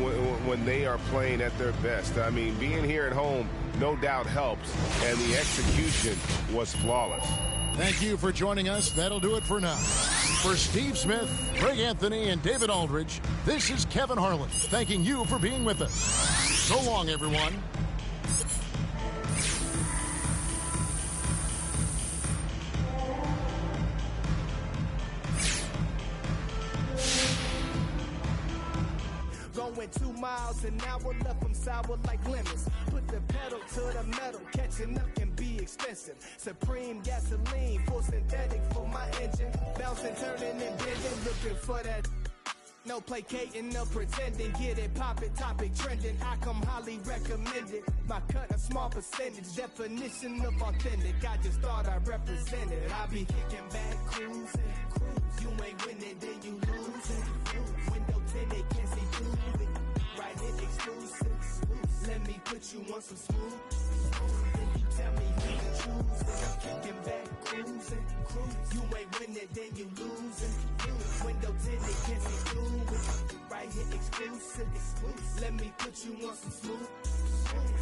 when they are playing at their best. I mean, being here at home no doubt helps, and the execution was flawless. Thank you for joining us. That'll do it for now. For Steve Smith, Greg Anthony, and David Aldridge, this is Kevin Harlan thanking you for being with us. So long, everyone. Going 2 miles an hour, left them sour like lemons. Put the pedal to the metal, catching up can be expensive. Supreme gasoline, full synthetic for my engine. Bouncing, turning, and bending, looking for that. No placating, no pretending, get it poppin', topic trending. I come highly recommended. My cut a small percentage, definition of authentic. I just thought I represented. I be kicking back, cruising. You ain't winning, then you losing. Window tinted, can't see through it. Right hit exclusive. Let me put you on some smooth. Then you tell me who to choose. Kicking back, cruising. You ain't winning, then you losing. Window tinted, can't see through it. Right hit exclusive. Let me put you on some smooth.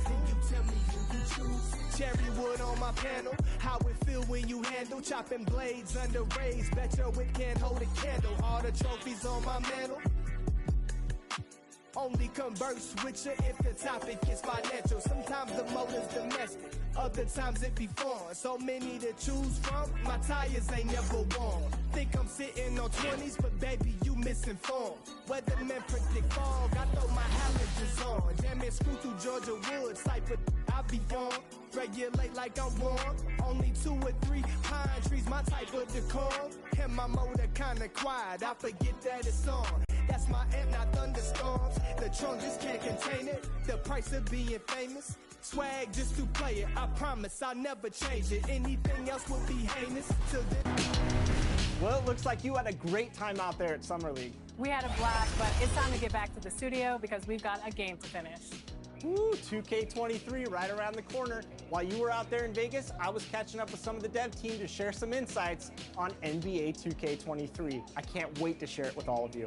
Then you tell me who to choose. Cherry wood on my panel. How it feel when you handle chopping blades under rays. Bet your wit can't hold a candle. All the trophies on my mantle. Only converse with you if the topic is financial. Sometimes the motive's domestic, other times it be foreign. So many to choose from, my tires ain't never worn. Think I'm sitting on 20s, but baby, you misinformed. Weathermen predict fog, I throw my halogens on. Jamming screw through Georgia woods, type of I be on. Regulate like I'm warm. Only 2 or 3 pine trees, my type of decorum. And my motor kinda quiet, I forget that it's on. That's my amp, not thunderstorms. The trunk just can't contain it. The price of being famous. Swag just to play it. I promise I'll never change it. Anything else would be heinous. Till then. Well, it looks like you had a great time out there at Summer League. We had a blast, but it's time to get back to the studio because we've got a game to finish. Woo, 2K23 right around the corner. While you were out there in Vegas, I was catching up with some of the dev team to share some insights on NBA 2K23. I can't wait to share it with all of you.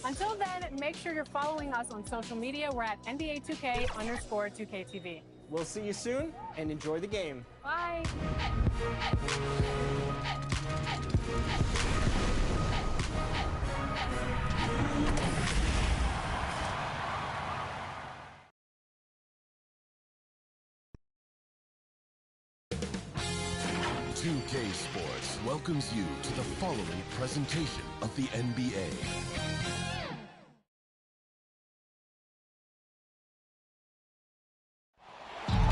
Until then, make sure you're following us on social media. We're at NBA2K_2KTV. We'll see you soon, and enjoy the game. Bye. 2K Sports welcomes you to the following presentation of the NBA.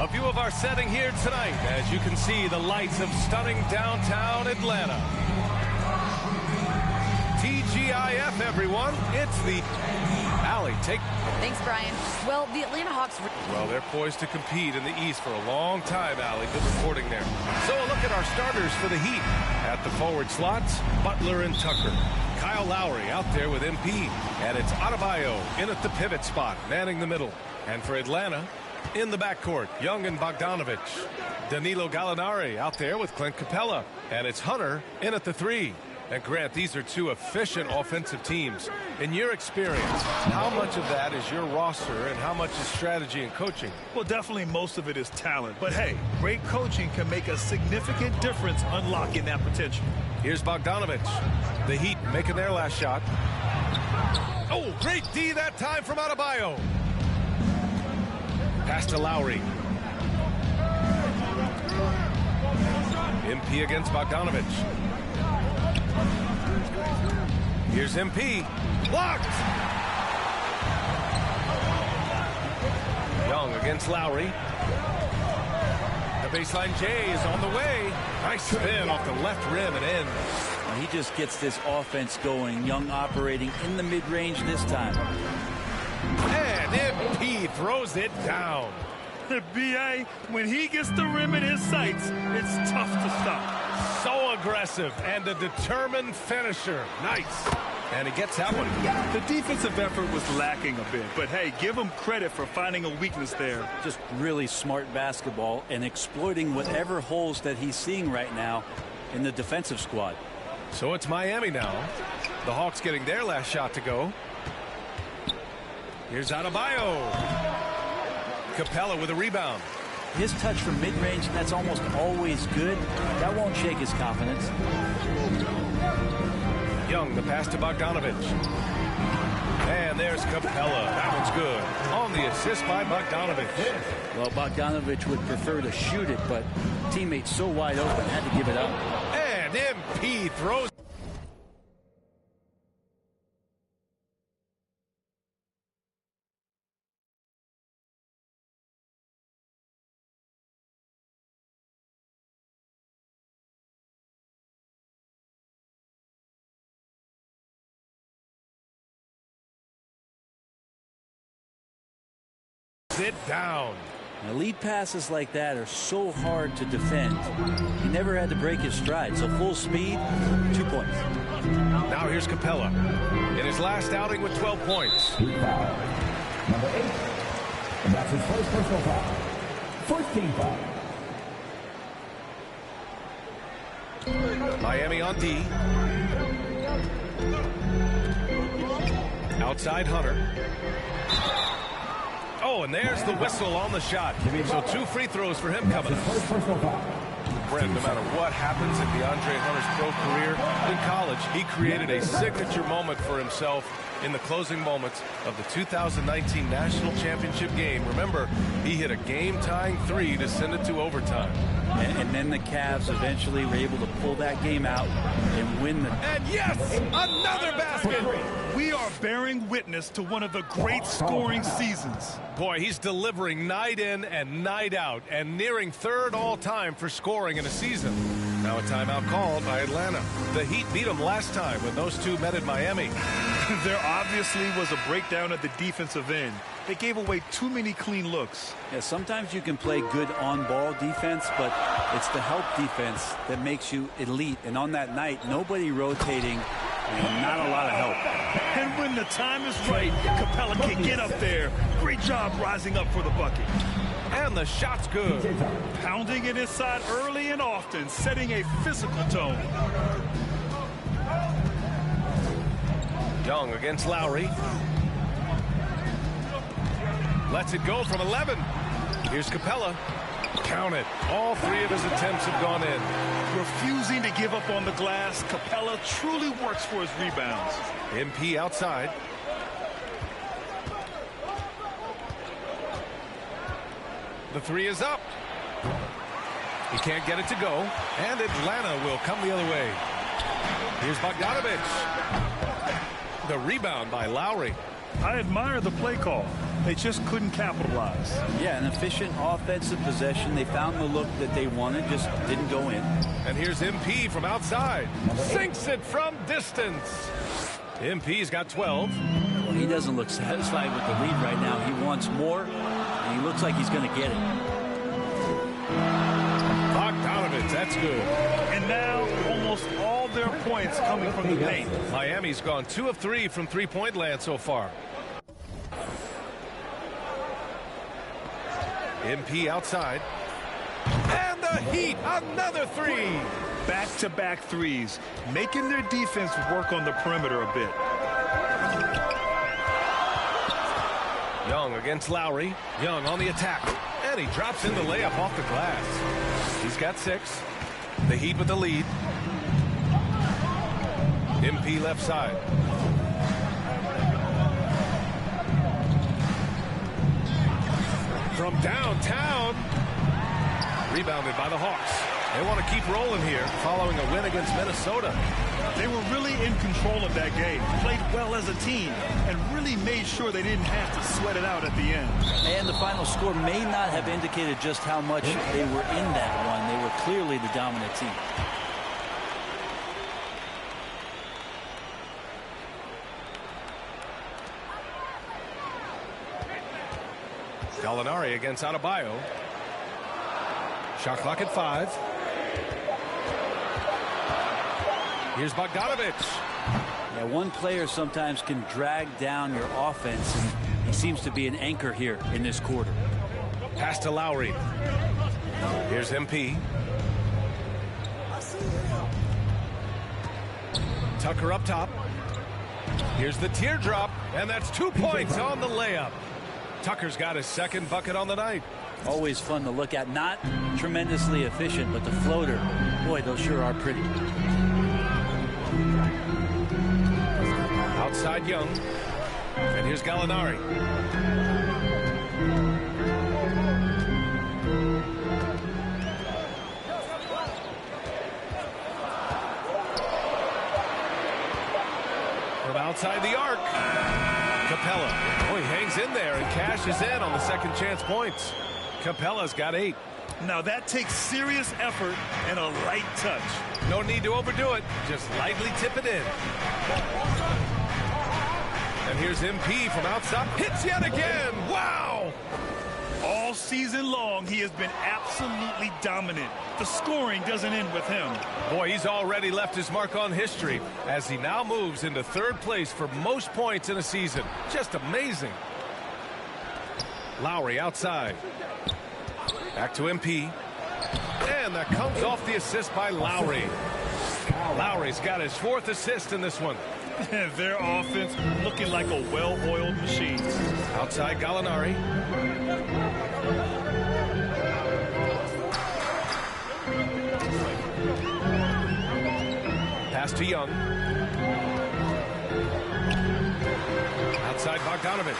A view of our setting here tonight. As you can see, the lights of stunning downtown Atlanta. TGIF everyone. It's the Allie. Thanks, Brian. Well, the Atlanta Hawks... Well, they're poised to compete in the East for a long time, Allie. Good reporting there. So a look at our starters for the Heat. At the forward slots, Butler and Tucker. Kyle Lowry out there with MP. And it's Adebayo in at the pivot spot, manning the middle. And for Atlanta, in the backcourt, Young and Bogdanovic. Danilo Gallinari out there with Clint Capella. And it's Hunter in at the 3. And Grant, these are two efficient offensive teams. In your experience, how much of that is your roster and how much is strategy and coaching? Well, definitely most of it is talent. But hey, great coaching can make a significant difference unlocking that potential. Here's Bogdanovic. The Heat making their last shot. Oh, great D that time from Adebayo. Pass to Lowry. MP against Bogdanovic. Here's MP. Blocked! Young against Lowry. The baseline J is on the way. Nice spin off the left rim and in. He just gets this offense going. Young operating in the mid-range this time. And MP throws it down. B.A., when he gets the rim in his sights, it's tough to stop. So aggressive and a determined finisher. Nice. And he gets that one. The defensive effort was lacking a bit, but hey, give him credit for finding a weakness there. Just really smart basketball and exploiting whatever holes that he's seeing right now in the defensive squad. So it's Miami now. The Hawks getting their last shot to go. Here's Adebayo. Capella with a rebound. His touch from mid-range, that's almost always good. That won't shake his confidence. Young, the pass to Bogdanovic. And there's Capella. That one's good. On the assist by Bogdanovic. Well, Bogdanovic would prefer to shoot it, but teammates so wide open had to give it up. And MP throws. It down. Now, lead passes like that are so hard to defend. He never had to break his stride, so full speed, 2 points. Now here's Capella in his last outing with 12 points. Number 8, and that's his first personal foul. First team foul. Miami on D. Outside Hunter. Oh, and there's the whistle on the shot. So 2 free throws for him coming up. Brent, no matter what happens in DeAndre Hunter's pro career, in college, he created a signature moment for himself in the closing moments of the 2019 National Championship game. Remember, he hit a game-tying 3 to send it to overtime. And then the Cavs eventually were able to pull that game out and win the... And yes, another basket! We are bearing witness to one of the great scoring seasons. Boy, he's delivering night in and night out and nearing 3rd all-time for scoring in a season. Now a timeout called by Atlanta. The Heat beat them last time when those two met in Miami. There obviously was a breakdown at the defensive end. They gave away too many clean looks. Yeah, sometimes you can play good on-ball defense, but it's the help defense that makes you elite. And on that night, nobody rotating and not a lot of help. And when the time is right, Capella can get up there. Great job rising up for the bucket. And the shot's good. Pounding it inside early and often, setting a physical tone. Young against Lowry. Lets it go from 11. Here's Capella. Count it. All 3 of his attempts have gone in. Refusing to give up on the glass, Capella truly works for his rebounds. MP outside. The 3 is up. He can't get it to go. And Atlanta will come the other way. Here's Bogdanovic. The rebound by Lowry. I admire the play call. They just couldn't capitalize. Yeah, an efficient offensive possession. They found the look that they wanted, just didn't go in. And here's MP from outside. Sinks it from distance. MP's got 12. Well, he doesn't look satisfied with the lead right now. He wants more, and he looks like he's going to get it. Bogdanovich, that's good. And now almost all their points coming from the paint. Miami's gone 2 of 3 from three-point land so far. MP outside. And the Heat, another 3. Back-to-back threes, making their defense work on the perimeter a bit. Young against Lowry. Young on the attack. And he drops in the layup off the glass. He's got 6. The Heat with the lead. MP left side. From downtown. Rebounded by the Hawks. They want to keep rolling here following a win against Minnesota. They were really in control of that game, played well as a team, and really made sure they didn't have to sweat it out at the end. And the final score may not have indicated just how much they were in that one. They were clearly the dominant team. Gallinari against Adebayo. Shot clock at 5. Here's Bogdanovich. Yeah, one player sometimes can drag down your offense, and he seems to be an anchor here in this quarter. Pass to Lowry. Here's MP. Tucker up top. Here's the teardrop, and that's 2 points on the layup. Tucker's got his second bucket on the night. Always fun to look at. Not tremendously efficient, but the floater, boy, those sure are pretty. Outside Young. And here's Gallinari. From outside the arc. Capella. Oh, he hangs in there and cashes in on the second chance points. Capella's got 8. Now that takes serious effort and a light touch. No need to overdo it. Just lightly tip it in. And here's MP from outside. Hits yet again. Wow! All season long, he has been absolutely dominant. The scoring doesn't end with him. Boy, he's already left his mark on history as he now moves into 3rd place for most points in a season. Just amazing. Lowry outside. Back to MP. And that comes off the assist by Lowry. Lowry's got his 4th assist in this one. Their offense looking like a well-oiled machine. Outside Gallinari. Pass to Young. Outside Bogdanovich.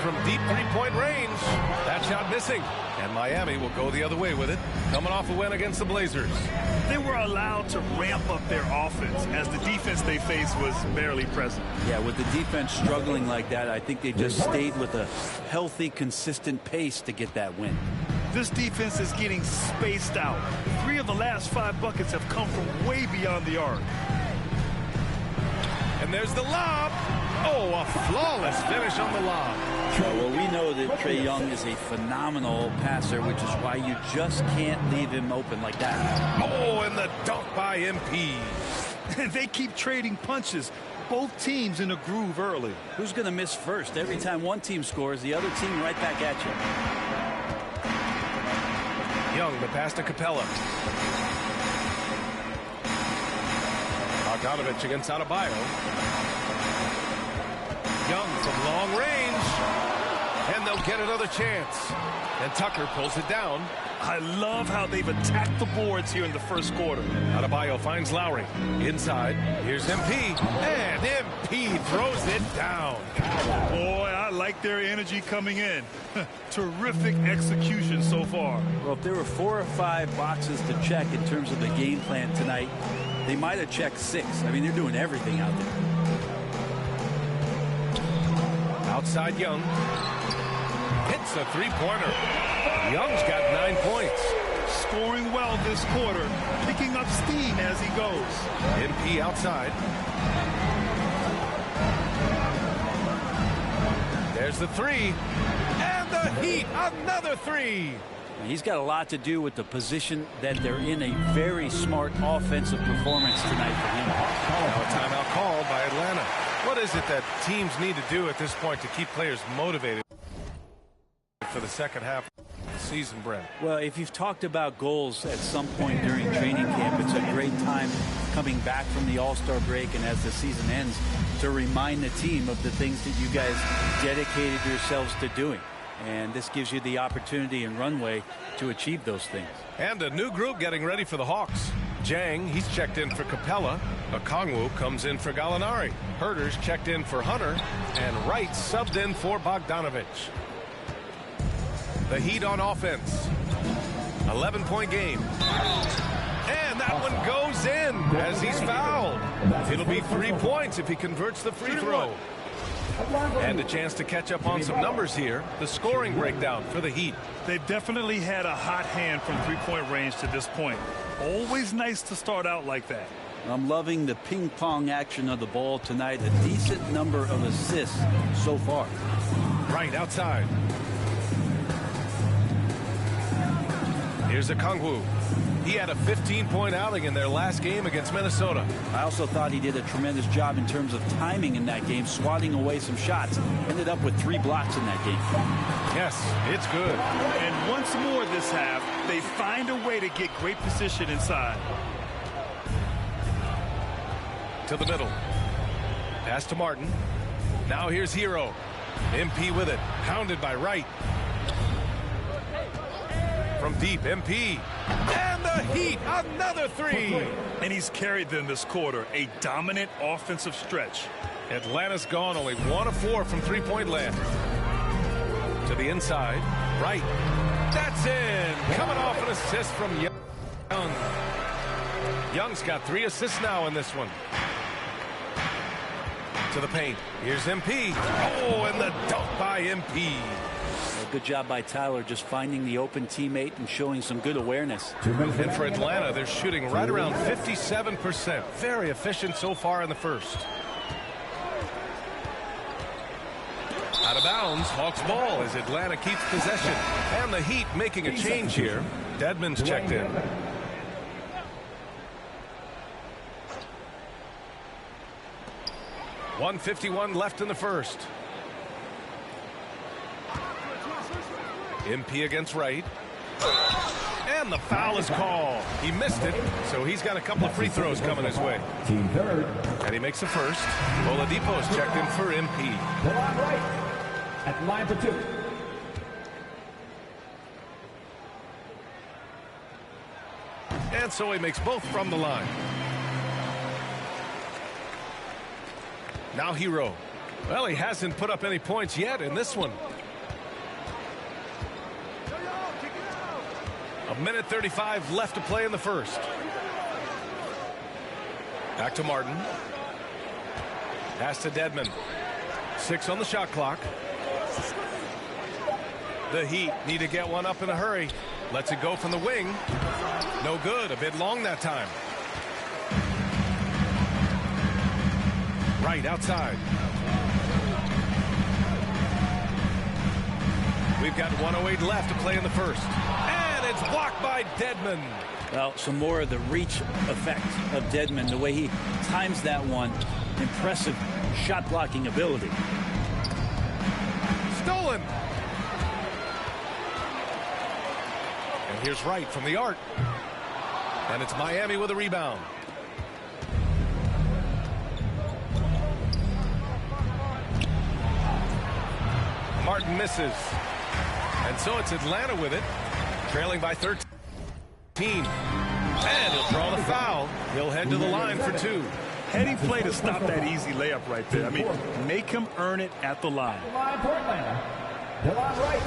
From deep three-point range. That shot missing. And Miami will go the other way with it. Coming off a win against the Blazers. They were allowed to ramp up their offense as the defense they faced was barely present. Yeah, with the defense struggling like that, I think they just stayed with a healthy, consistent pace to get that win. This defense is getting spaced out. 3 of the last 5 buckets have come from way beyond the arc. And there's the lob. Oh, a flawless finish on the lob. Well, we know that Trae Young is a phenomenal passer, which is why you just can't leave him open like that. Oh, and the dunk by MP. They keep trading punches. Both teams in a groove early. Who's going to miss first? Every time one team scores, the other team right back at you. Young, the pass to Capella. Bogdanovich against Adebayo. Young from long range. And they'll get another chance. And Tucker pulls it down. I love how they've attacked the boards here in the first quarter. Adebayo finds Lowry. Inside. Here's MP. And MP throws it down. Boy, I like their energy coming in. Terrific execution so far. Well, if there were 4 or 5 boxes to check in terms of the game plan tonight, they might have checked 6. I mean, they're doing everything out there. Outside Young. Hits a three-pointer. Young's got 9 points. scoring well this quarter, picking up steam as he goes. MP outside. There's the three. And the Heat, another three. He's got a lot to do with the position that they're in. A very smart offensive performance tonight for him. Now a timeout called by Atlanta. What is it that teams need to do at this point to keep players motivated for the second half of the season, Brent? Well, if you've talked about goals at some point during training camp, it's a great time coming back from the All-Star break and as the season ends to remind the team of the things that you guys dedicated yourselves to doing. And this gives you the opportunity and runway to achieve those things. And a new group getting ready for the Hawks. Jang, he's checked in for Capella. Okongwu comes in for Gallinari. Herter's checked in for Hunter. And Wright subbed in for Bogdanovic. The Heat on offense. 11-point game. And that one goes in as he's fouled. It'll be 3 points if he converts the free throw. And a chance to catch up on some numbers here. The scoring breakdown for the Heat. They've definitely had a hot hand from three-point range to this point. Always nice to start out like that. I'm loving the ping-pong action of the ball tonight. A decent number of assists so far. Right outside. Here's Okongwu. He had a 15-point outing in their last game against Minnesota. I also thought he did a tremendous job in terms of timing in that game, swatting away some shots. Ended up with 3 blocks in that game. Yes, it's good. And once more this half, they find a way to get great position inside. To the middle. Pass to Martin. Now here's Hero. MP with it. Pounded by Wright. From deep, MP. And the Heat, another three. And he's carried them this quarter. A dominant offensive stretch. Atlanta's gone only 1 of 4 from three-point land. To the inside. Right. That's in. Coming off an assist from Young. Young's got 3 assists now in this one. To the paint. Here's MP. Oh, and the dunk by MP. Good job by Tyler just finding the open teammate and showing some good awareness. And for Atlanta, they're shooting right around 57%. Very efficient so far in the first. Out of bounds, Hawks ball as Atlanta keeps possession. And the Heat making a change here. Dedmon's checked in. .151 left in the first. MP against Wright. And the foul is called. He missed it, so he's got a couple of free throws coming his way. Team third. And he makes the first. Oladipo's checked in for MP. Delon Wright at the line for 2. And so he makes both from the line. Now Hero. Well, he hasn't put up any points yet in this one. 1:35 left to play in the first. Back to Martin. Pass to Dedmon. 6 on the shot clock. The Heat need to get one up in a hurry. Lets it go from the wing. No good. A bit long that time. Right outside. We've got 1:08 left to play in the first. And it's blocked by Dedmon. Well, some more of the reach effect of Dedmon, the way he times that one. Impressive shot blocking ability. Stolen. And here's Wright from the arc. And it's Miami with a rebound. Martin misses. And so it's Atlanta with it, trailing by 13. And he'll draw the foul. He'll head to the line for 2. Heading play to stop that easy layup right there. I mean, make him earn it at the line. The line for Atlanta. Delon Wright.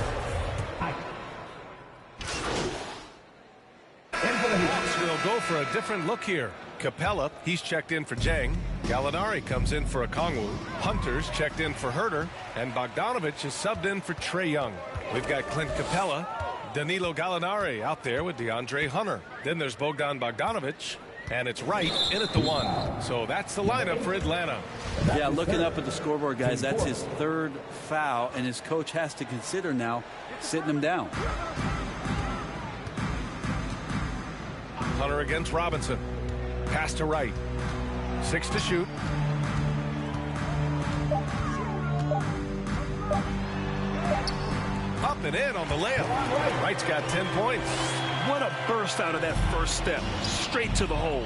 Hawks will go for a different look here. Capella, he's checked in for Jang. Gallinari comes in for Okongwu. Hunter's checked in for Herter. And Bogdanovic is subbed in for Trae Young. We've got Clint Capella, Danilo Gallinari out there with DeAndre Hunter. Then there's Bogdan Bogdanovic. And it's Wright in at the 1. So that's the lineup for Atlanta. Yeah, looking up at the scoreboard, guys, that's his 3rd foul, and his coach has to consider now sitting him down. Hunter against Robinson. Pass to Wright. 6 to shoot. Up and in on the layup. Wright's got 10 points. What a burst out of that first step. Straight to the hole.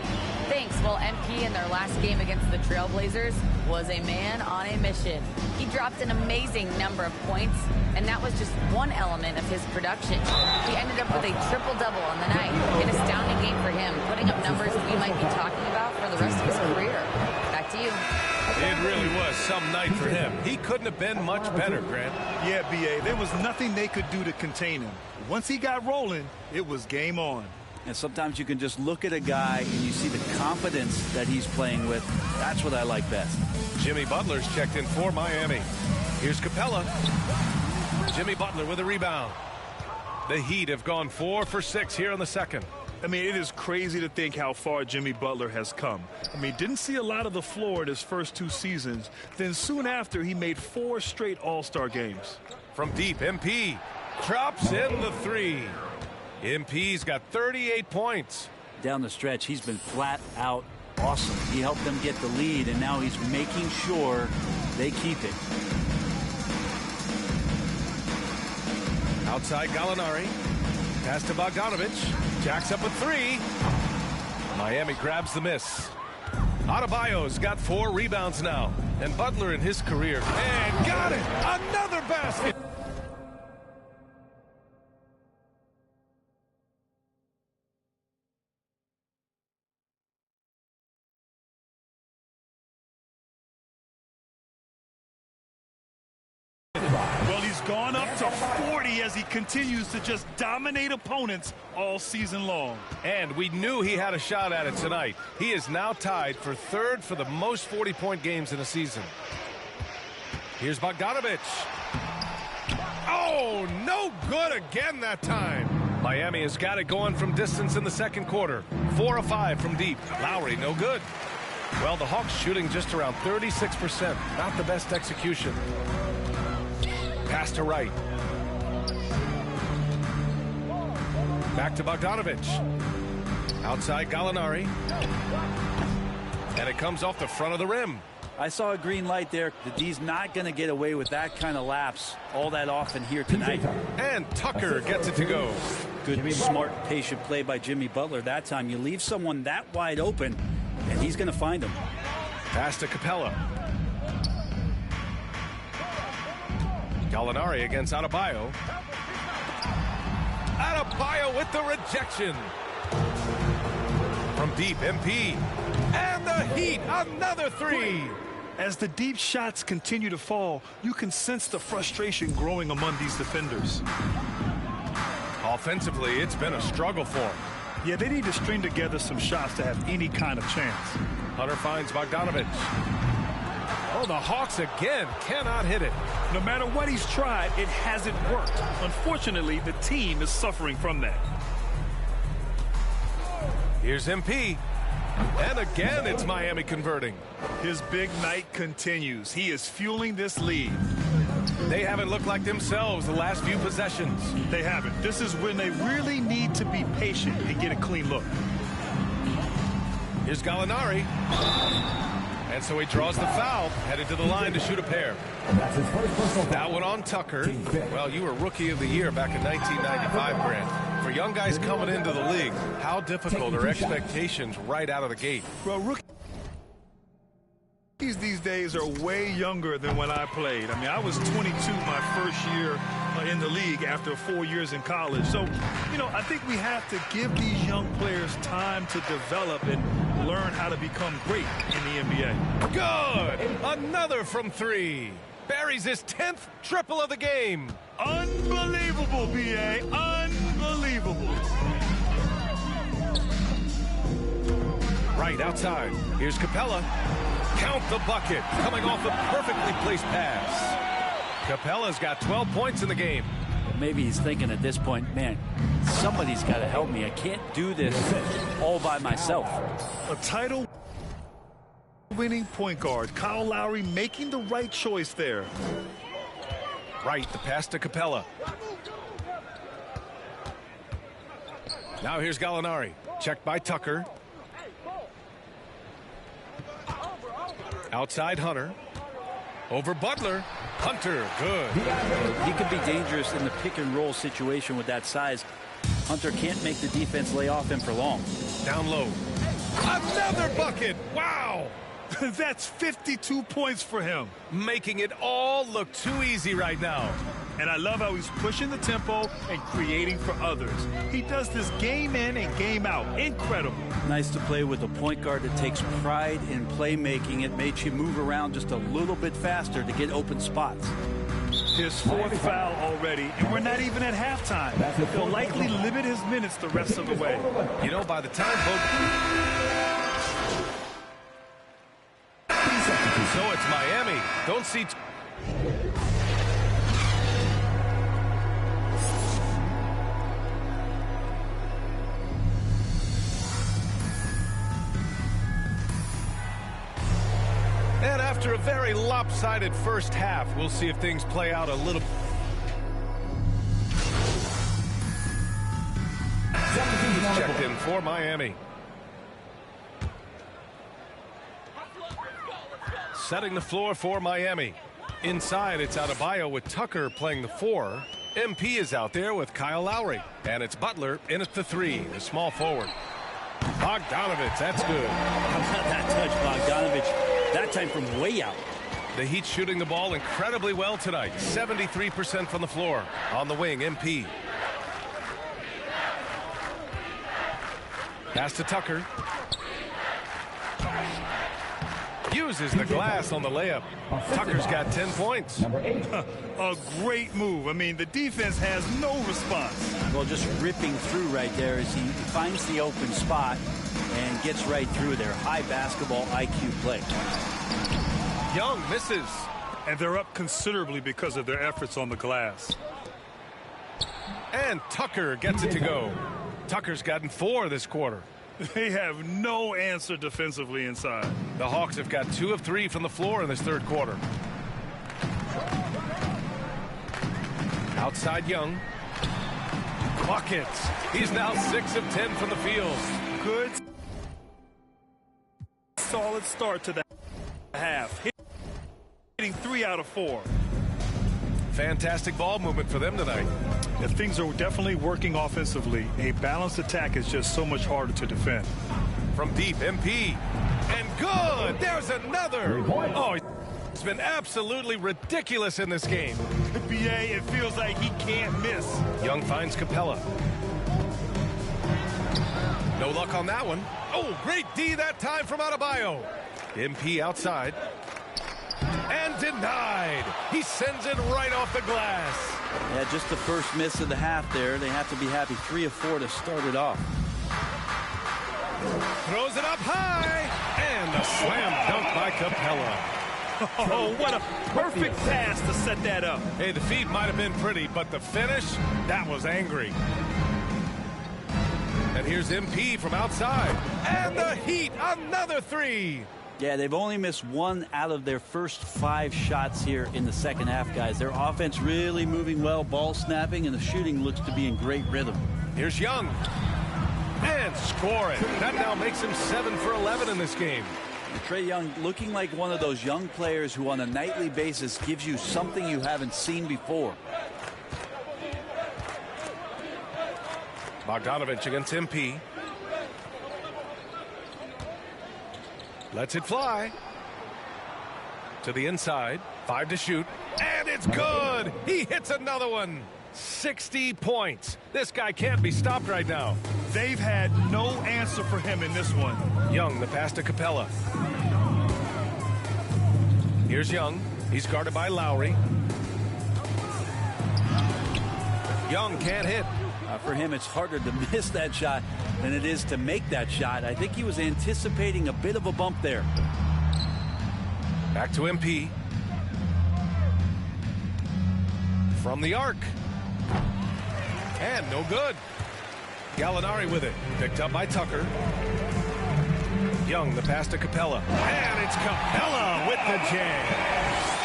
Thanks. Well, MP in their last game against the Trailblazers was a man on a mission. He dropped an amazing number of points, and that was just one element of his production. He ended up with a triple-double on the night. An astounding game for him, putting up numbers we might be talking about for the rest of his career. Back to you. It really was some night for him. He couldn't have been much better, Grant. Yeah, B.A. There was nothing they could do to contain him. Once he got rolling, it was game on. And sometimes you can just look at a guy and you see the confidence that he's playing with. That's what I like best. Jimmy Butler's checked in for Miami. Here's Capella. Jimmy Butler with a rebound. The Heat have gone 4 for 6 here in the second. I mean, it is crazy to think how far Jimmy Butler has come. I mean, didn't see a lot of the floor in his first 2 seasons. Then soon after, he made 4 straight All-Star games. From deep, MP drops in the 3. MP's got 38 points. Down the stretch, he's been flat out awesome. He helped them get the lead, and now he's making sure they keep it. Outside Gallinari. Pass to Bogdanovic. Jacks up a 3. Miami grabs the miss. Adebayo's got 4 rebounds now. And Butler in his career. And got it! Another basket! Well, he's gone up to 40 as he continues to just dominate opponents all season long. And we knew he had a shot at it tonight. He is now tied for 3rd for the most 40-point games in a season. Here's Bogdanovic. Oh, no good again that time. Miami has got it going from distance in the second quarter. 4 of 5 from deep. Lowry, no good. Well, the Hawks shooting just around 36%. Not the best execution. Pass to Wright. Back to Bogdanovic. Outside Gallinari. And it comes off the front of the rim. I saw a green light there. The D's not going to get away with that kind of lapse all that often here tonight. And Tucker gets it to go. Good, smart, patient play by Jimmy Butler that time. You leave someone that wide open, and he's going to find him. Pass to Capella. Gallinari against Adebayo. Adebayo with the rejection. From deep, MP. And the Heat, another 3. As the deep shots continue to fall, you can sense the frustration growing among these defenders. Offensively, it's been a struggle for him. Yeah, they need to string together some shots to have any kind of chance. Hunter finds Bogdanovic. Oh, the Hawks again cannot hit it. No matter what he's tried, it hasn't worked. Unfortunately, the team is suffering from that. Here's MP. And again, it's Miami converting. His big night continues. He is fueling this lead. They haven't looked like themselves the last few possessions. They haven't. This is when they really need to be patient and get a clean look. Here's Gallinari. And so he draws the foul, headed to the line to shoot a pair. That one on Tucker. Well, you were Rookie of the Year back in 1995, Grant. For young guys coming into the league, how difficult are expectations right out of the gate? Well, rookies these days are way younger than when I played. I mean, I was 22 my first year in the league after 4 years in college. So, you know, I think we have to give these young players time to develop and learn how to become great in the NBA. Good! Another from 3. Buries his 10th triple of the game. Unbelievable, B.A. Unbelievable. Right outside. Here's Capella. Count the bucket. Coming off a perfectly placed pass. Capella's got 12 points in the game. Maybe he's thinking at this point, man, somebody's got to help me. I can't do this all by myself. A title-winning point guard, Kyle Lowry, making the right choice there. Right, the pass to Capella. Now here's Gallinari. Checked by Tucker. Outside Hunter. Over Butler. Hunter, good. He could be dangerous in the pick and roll situation with that size. Hunter can't make the defense lay off him for long. Down low. Another bucket. Wow. That's 52 points for him. Making it all look too easy right now. And I love how he's pushing the tempo and creating for others. He does this game in and game out. Incredible. Nice to play with a point guard that takes pride in playmaking. It makes you move around just a little bit faster to get open spots. His fourth foul already, and we're not even at halftime. He'll likely limit his minutes the rest of the way. You know, by the time both... So it's Miami. Don't see... And after a very lopsided first half, we'll see if things play out a little... He's checked in for Miami. Setting the floor for Miami. Inside, it's Adebayo with Tucker playing the 4. MP is out there with Kyle Lowry. And it's Butler in at the 3, the small forward. Bogdanovich, that's good. How about that touch, Bogdanovich? That time from way out. The Heat shooting the ball incredibly well tonight. 73% from the floor. On the wing, MP. Pass to Tucker. Uses the glass on the layup. Tucker's got 10 points. A great move. I mean, the defense has no response. Well, just ripping through right there as he finds the open spot and gets right through there. High basketball IQ play. Young misses. And they're up considerably because of their efforts on the glass. And Tucker gets it to go. Tucker's gotten 4 this quarter. They have no answer defensively inside. The Hawks have got 2 of 3 from the floor in this third quarter. Outside Young. Buckets. He's now 6 of 10 from the field. Good, solid start to the half. Hitting 3 out of 4. Fantastic ball movement for them tonight. If things are definitely working offensively, a balanced attack is just so much harder to defend. From deep, MP. And good! There's another! Oh, it's been absolutely ridiculous in this game. BA, it feels like he can't miss. Young finds Capella. No luck on that one. Oh, great D that time from Adebayo. MP outside. And denied. He sends it right off the glass. Yeah, just the first miss of the half there. They have to be happy. 3 of 4 to start it off. Throws it up high. And a slam dunk by Capella. Oh, what a perfect pass to set that up. Hey, the feed might have been pretty, but the finish, that was angry. And here's MP from outside. And the Heat, another 3. Yeah, they've only missed 1 out of their first 5 shots here in the second half, guys. Their offense really moving well, ball snapping, and the shooting looks to be in great rhythm. Here's Young. And scoring. That now makes him 7 for 11 in this game. And Trae Young looking like one of those young players who on a nightly basis gives you something you haven't seen before. Bogdanovich against MP. Lets it fly. To the inside. 5 to shoot. And it's good. He hits another one. 60 points. This guy can't be stopped right now. They've had no answer for him in this one. Young, the pass to Capella. Here's Young. He's guarded by Lowry. Young can't hit. For him, it's harder to miss that shot than it is to make that shot. I think he was anticipating a bit of a bump there. Back to MP. From the arc. And no good. Gallinari with it. Picked up by Tucker. Young, the pass to Capella. And it's Capella with the jam.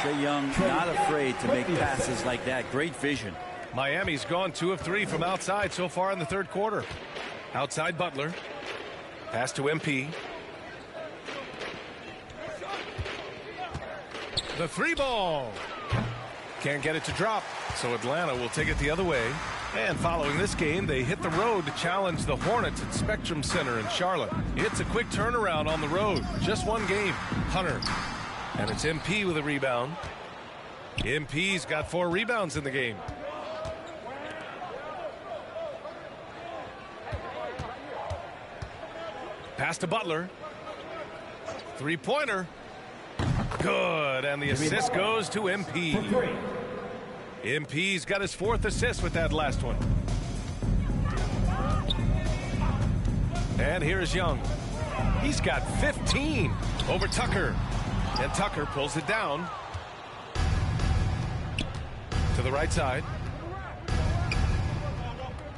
Trae Young not afraid to make passes like that. Great vision. Miami's gone 2 of 3 from outside so far in the third quarter. Outside Butler. Pass to MP. The 3-ball. Can't get it to drop, so Atlanta will take it the other way. And following this game, they hit the road to challenge the Hornets at Spectrum Center in Charlotte. It's a quick turnaround on the road. Just one game. Hunter. And it's MP with a rebound. MP's got 4 rebounds in the game. Pass to Butler. 3-pointer. Good. And the assist goes to MP. MP's got his 4th assist with that last one. And here's Young. He's got 15 over Tucker. And Tucker pulls it down to the right side.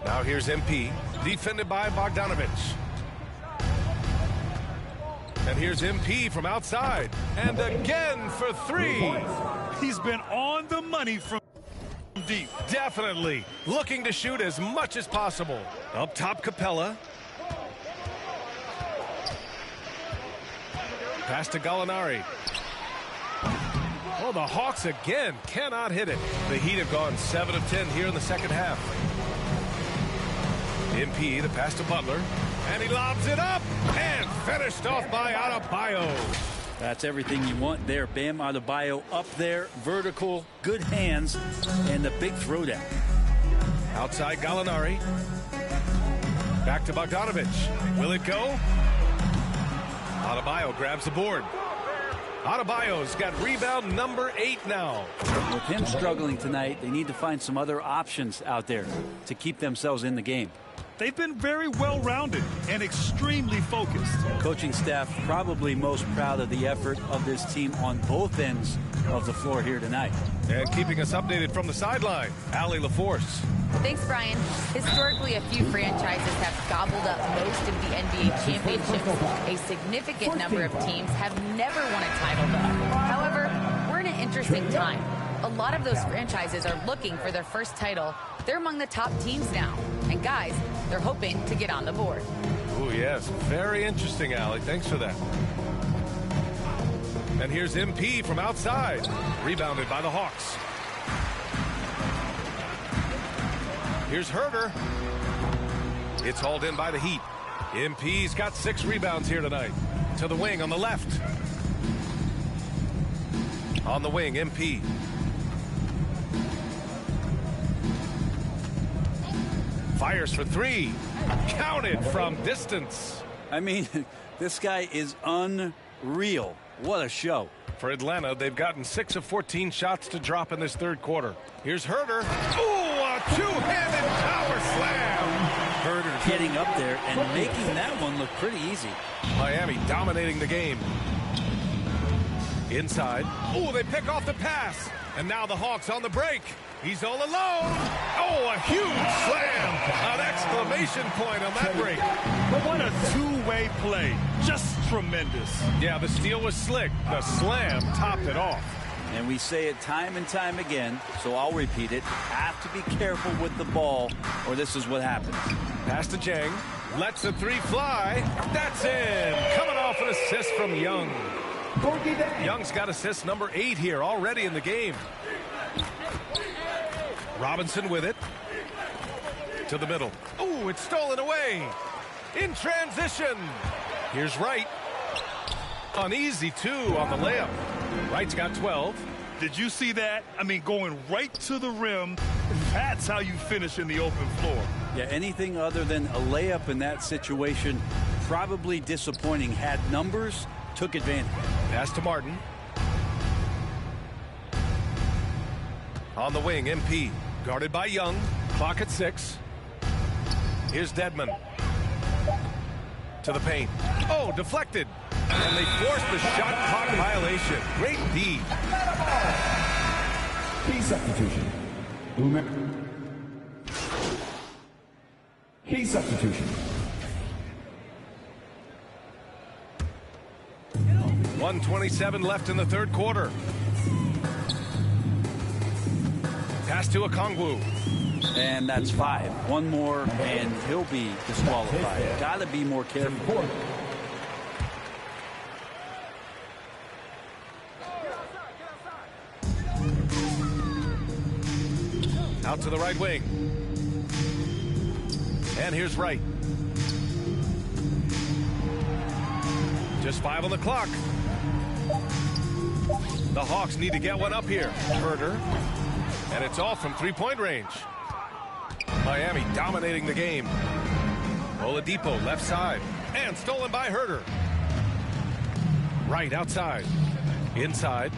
Now here's MP, defended by Bogdanovich. And here's MP from outside. And again for 3. He's been on the money from deep. Definitely looking to shoot as much as possible. Up top, Capella. Pass to Gallinari. Oh, the Hawks again cannot hit it. The Heat have gone 7 of 10 here in the second half. MP, the pass to Butler. And he lobs it up. And finished off by Adebayo. That's everything you want there. Bam Adebayo up there. Vertical, good hands, and a big throwdown. Outside Gallinari. Back to Bogdanovich. Will it go? Adebayo grabs the board. Adebayo's got rebound number 8 now. With him struggling tonight, they need to find some other options out there to keep themselves in the game. They've been very well-rounded and extremely focused. Coaching staff probably most proud of the effort of this team on both ends of the floor here tonight. And keeping us updated from the sideline, Allie LaForce. Thanks, Brian. Historically, a few franchises have gobbled up most of the NBA championships. A significant number of teams have never won a title, though. However, we're in an interesting time. A lot of those franchises are looking for their first title. They're among the top teams now. And guys, they're hoping to get on the board. Oh, yes. Very interesting, Allie. Thanks for that. And here's MP from outside. Rebounded by the Hawks. Here's Herter. It's hauled in by the Heat. MP's got 6 rebounds here tonight. To the wing on the left. On the wing, MP. Fires for 3. Counted from distance. I mean, this guy is unreal. What a show. For Atlanta, they've gotten 6 of 14 shots to drop in this third quarter. Here's Herter. Ooh, a two-handed power slam. Herter getting up there and making that one look pretty easy. Miami dominating the game. Inside. Ooh, they pick off the pass. And now the Hawks on the break. He's all alone. Oh, a huge slam. An exclamation point on that break. But what a two-way play. Just tremendous. Yeah, the steal was slick. The slam topped it off. And we say it time and time again, so I'll repeat it. Have to be careful with the ball, or this is what happens. Pass to Jang. Lets the 3 fly. That's in. Coming off an assist from Young. Young's got assist number 8 here already in the game. Robinson with it. To the middle. Ooh, it's stolen away. In transition. Here's Wright. An easy 2 on the layup. Wright's got 12. Did you see that? I mean, going right to the rim. That's how you finish in the open floor. Yeah, anything other than a layup in that situation, probably disappointing. Had numbers, took advantage. Pass to Martin. On the wing, MP. Guarded by Young. Clock at 6. Here's Dedmon. To the paint. Oh, deflected. And they forced the shot clock violation. Great D. Key substitution. TV substitution. 1:27 left in the third quarter. Pass to Okongwu. And that's 5. One more, and he'll be disqualified. Got to be more careful. Out to the right wing. And here's Wright. Just 5 on the clock. The Hawks need to get one up here. Herder. And it's all from three-point range. Miami dominating the game. Oladipo left side. And stolen by Herder. Right outside. Inside.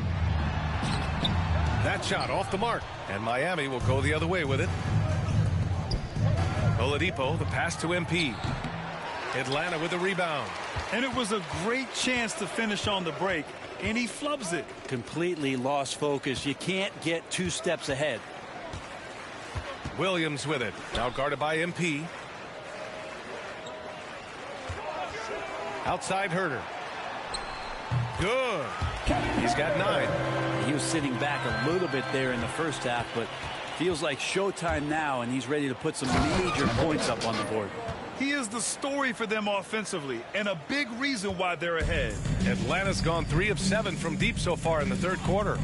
That shot off the mark. And Miami will go the other way with it. Oladipo, the pass to MP. Atlanta with the rebound. And it was a great chance to finish on the break, and he flubs it. Completely lost focus. You can't get 2 steps ahead. Williams with it. Now guarded by MP. Outside Herder. Good. He's got 9. He was sitting back a little bit there in the first half, but feels like showtime now, and he's ready to put some major points up on the board. He is the story for them offensively, and a big reason why they're ahead. Atlanta's gone 3 of 7 from deep so far in the third quarter.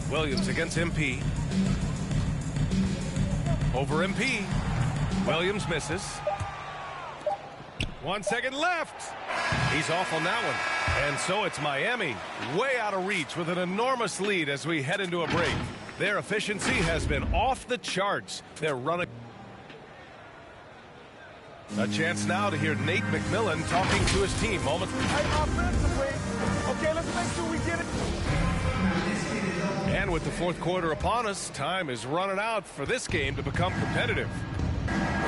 Williams against MP. Over MP. Williams misses. 1 second left. He's off on that one. And so it's Miami way out of reach with an enormous lead as we head into a break. Their efficiency has been off the charts. They're running. A chance now to hear Nate McMillan talking to his team. Moments. Offensively, okay, let's make sure we get it. And with the fourth quarter upon us, time is running out for this game to become competitive.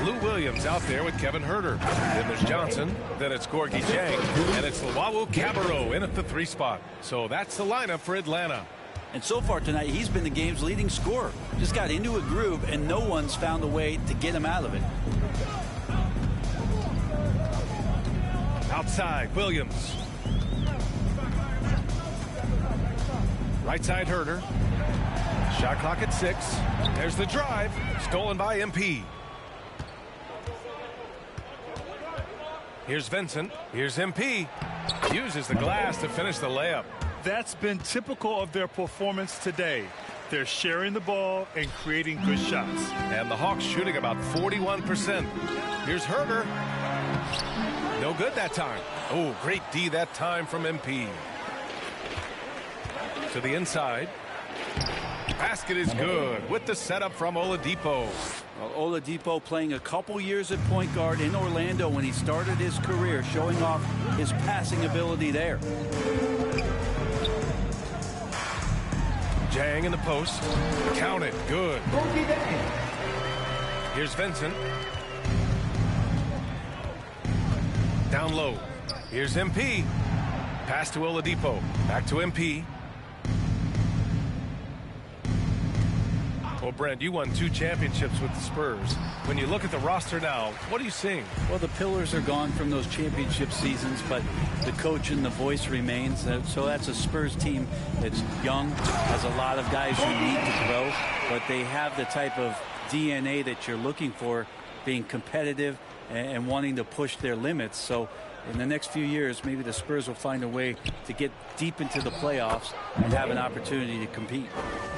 Lou Williams out there with Kevin Herder. Then there's Johnson. Then it's Gorgie Jang. And it's Luau Cabarrot in at the 3 spot. So that's the lineup for Atlanta. And so far tonight, he's been the game's leading scorer. Just got into a groove, and no one's found a way to get him out of it. Outside, Williams. Right side, Herder. Shot clock at 6. There's the drive. Stolen by MP. Here's Vincent. Here's MP. Uses the glass to finish the layup. That's been typical of their performance today. They're sharing the ball and creating good shots. And the Hawks shooting about 41%. Here's Herder. No good that time. Oh, great D that time from MP. To the inside. Basket is good with the setup from Oladipo. Well, Oladipo playing a couple years at point guard in Orlando when he started his career, showing off his passing ability there. Jang in the post. Count it. Good. Here's Vincent. Down low. Here's MP. Pass to Oladipo. Back to MP. Well, Brent, you won 2 championships with the Spurs. When you look at the roster now, what are you seeing? Well, the pillars are gone from those championship seasons, but the coach and the voice remains. So that's a Spurs team that's young, has a lot of guys who need to grow, but they have the type of DNA that you're looking for, being competitive and wanting to push their limits. So in the next few years, maybe the Spurs will find a way to get deep into the playoffs and have an opportunity to compete.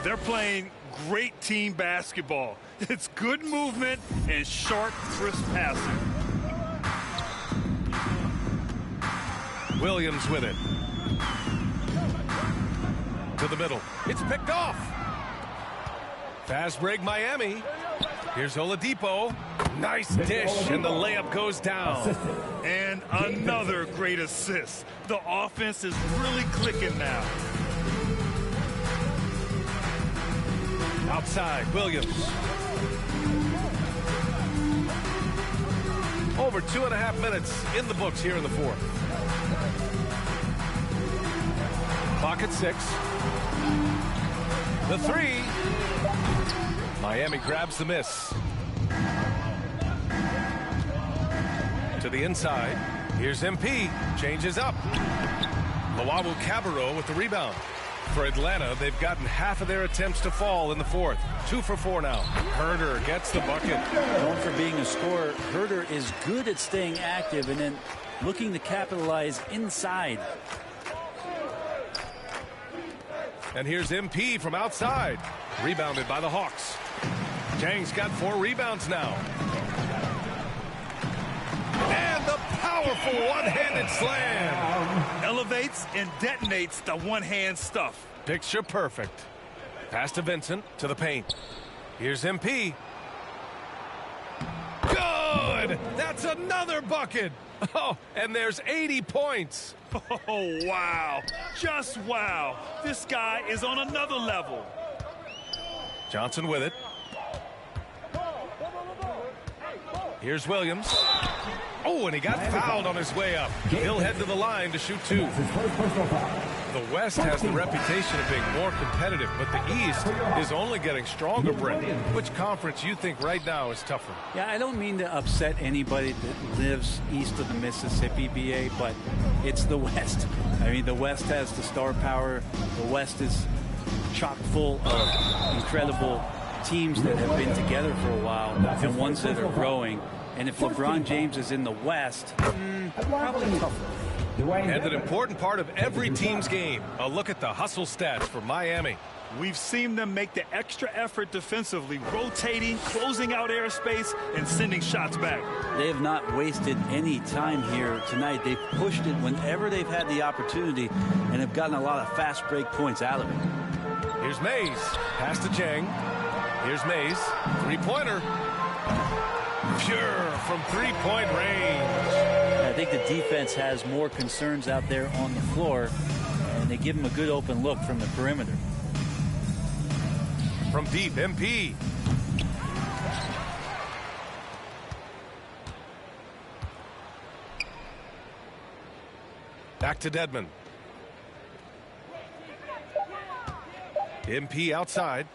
They're playing great team basketball. It's good movement and sharp, crisp passing. Williams with it. To the middle. It's picked off. Fast break Miami. Here's Oladipo. Nice dish, and the layup goes down. And another great assist. The offense is really clicking now. Outside, Williams. Over 2.5 minutes in the books here in the fourth. Clock at 6. The 3. Miami grabs the miss. To the inside. Here's MP. Changes up. Nba2k22 with the rebound. For Atlanta, they've gotten half of their attempts to fall in the fourth. 2 for 4 now. Herder gets the bucket. Known for being a scorer, Herder is good at staying active and then looking to capitalize inside. And here's MP from outside. Rebounded by the Hawks. Jang's got 4 rebounds now. And the powerful one-handed slam. Elevates and detonates the one-hand stuff. Picture perfect. Pass to Vincent, to the paint. Here's MP. Good! That's another bucket. Oh, and there's 80 points. Oh, wow. Just wow. This guy is on another level. Johnson with it. Here's Williams. Oh, and he got fouled on his way up. He'll head to the line to shoot 2. The West has the reputation of being more competitive, but the East is only getting stronger, Brent. Which conference you think right now is tougher? Yeah, I don't mean to upset anybody that lives east of the Mississippi, BA, but it's the West. I mean, the West has the star power. The West is chock full of incredible teams that have been together for a while and ones that are growing. And if LeBron James is in the West, probably tougher. And an important part of every team's game. A look at the hustle stats for Miami. We've seen them make the extra effort defensively, rotating, closing out airspace, and sending shots back. They have not wasted any time here tonight. They've pushed it whenever they've had the opportunity and have gotten a lot of fast break points out of it. Here's Mays. Pass to Jang. Here's Mays. Three-pointer. Pure from three-point range. I think the defense has more concerns out there on the floor, and they give him a good open look from the perimeter. From deep, MP. Back to Dedmon. MP outside.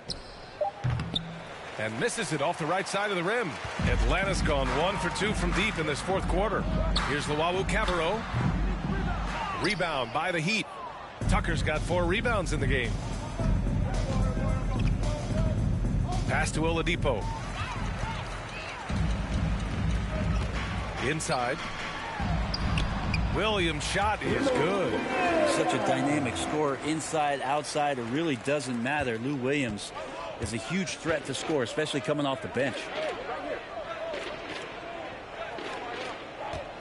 And misses it off the right side of the rim. Atlanta's gone 1 for 2 from deep in this fourth quarter. Here's Nba2k22. Rebound by the Heat. Tucker's got 4 rebounds in the game. Pass to Oladipo. Inside. Williams' shot is good. Such a dynamic scorer, inside, outside. It really doesn't matter. Lou Williams is a huge threat to score, especially coming off the bench.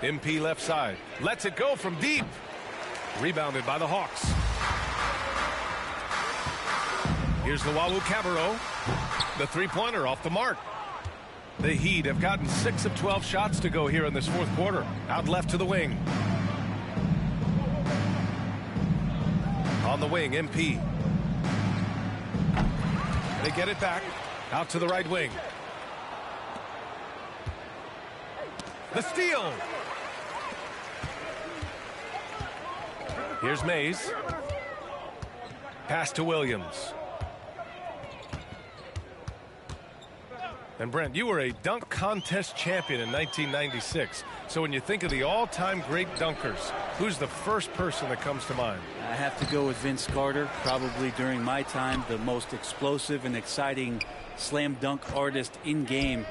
MP left side. Lets it go from deep. Rebounded by the Hawks. Here's Nba2k22. The three-pointer off the mark. The Heat have gotten 6 of 12 shots to go here in this fourth quarter. Out left to the wing. On the wing, MP. They get it back. Out to the right wing. The steal. Here's Mays. Pass to Williams. And Brent, you were a dunk contest champion in 1996. So when you think of the all-time great dunkers, who's the first person that comes to mind? I have to go with Vince Carter. Probably during my time, the most explosive and exciting slam dunk artist in game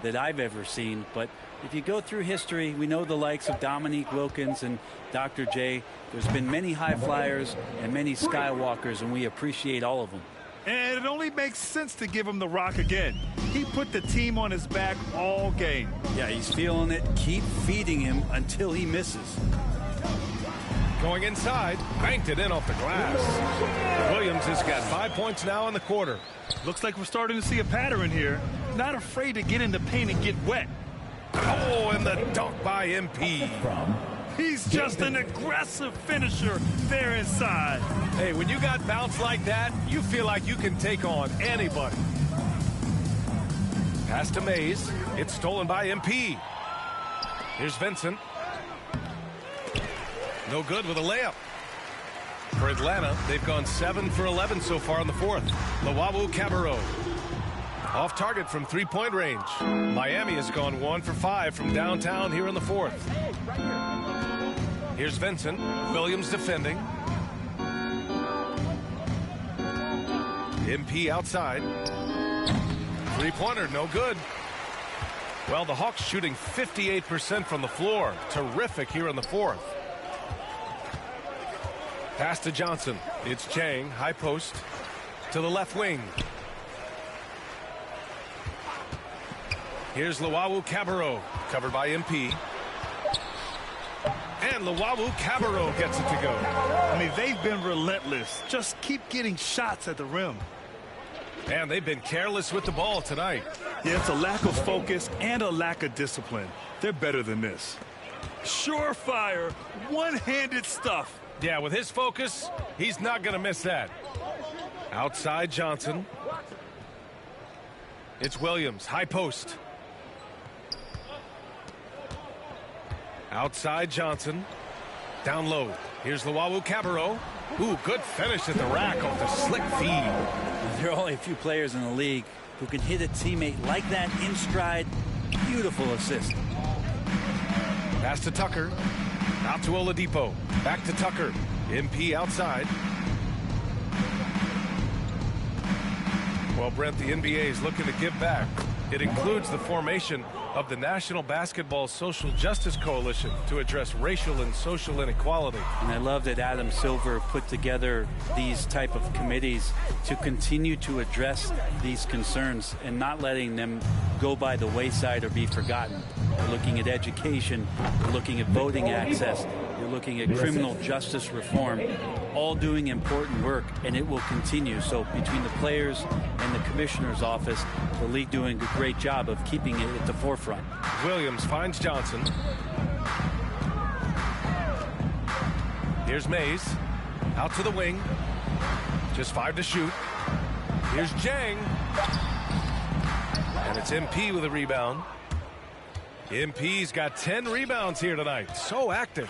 that I've ever seen. But if you go through history, we know the likes of Dominique Wilkins and Dr. J. There's been many high flyers and many skywalkers, and we appreciate all of them. And it only makes sense to give him the rock again. He put the team on his back all game. Yeah, he's feeling it. Keep feeding him until he misses. Going inside, banked it in off the glass. Williams has got 5 points now in the quarter. Looks like we're starting to see a pattern here. Not afraid to get in the paint and get wet. Oh, and the dunk by MP. He's just an aggressive finisher there inside. Hey, when you got bounce like that, you feel like you can take on anybody. Pass to Mays. It's stolen by MP. Here's Vincent. No good with a layup. For Atlanta, they've gone 7 for 11 so far in the fourth. Nba2k22. Off target from three-point range. Miami has gone 1 for 5 from downtown here in the fourth. Here's Vincent. Williams defending. MP outside. Three-pointer, no good. Well, the Hawks shooting 58% from the floor. Terrific here in the fourth. Pass to Johnson. It's Chang, high post to the left wing. Here's Luwawu-Cabarrot, covered by MP. And Luwawu-Cabarrot gets it to go. I mean, they've been relentless. Just keep getting shots at the rim. And they've been careless with the ball tonight. Yeah, it's a lack of focus and a lack of discipline. They're better than this. Surefire, one-handed stuff. Yeah, with his focus, he's not going to miss that. Outside Johnson. It's Williams, high post. Outside Johnson. Down low. Here's Luwawu-Cabarrot. Ooh, good finish at the rack off the slick feed. There are only a few players in the league who can hit a teammate like that in stride. Beautiful assist. Pass to Tucker. Out to Oladipo. Back to Tucker. MP outside. Well, Brent, the NBA is looking to give back. It includes the formation of the National Basketball Social Justice Coalition to address racial and social inequality. And I love that Adam Silver put together these type of committees to continue to address these concerns and not letting them go by the wayside or be forgotten. We're looking at education, we're looking at voting access, we're looking at criminal justice reform, all doing important work, and it will continue. So between the players and the commissioner's office, the league doing a great job of keeping it at the forefront. Williams finds Johnson. Here's Mays. Out to the wing. Just 5 to shoot. Here's Jang. And it's MP with a rebound. MP's got 10 rebounds here tonight. So active.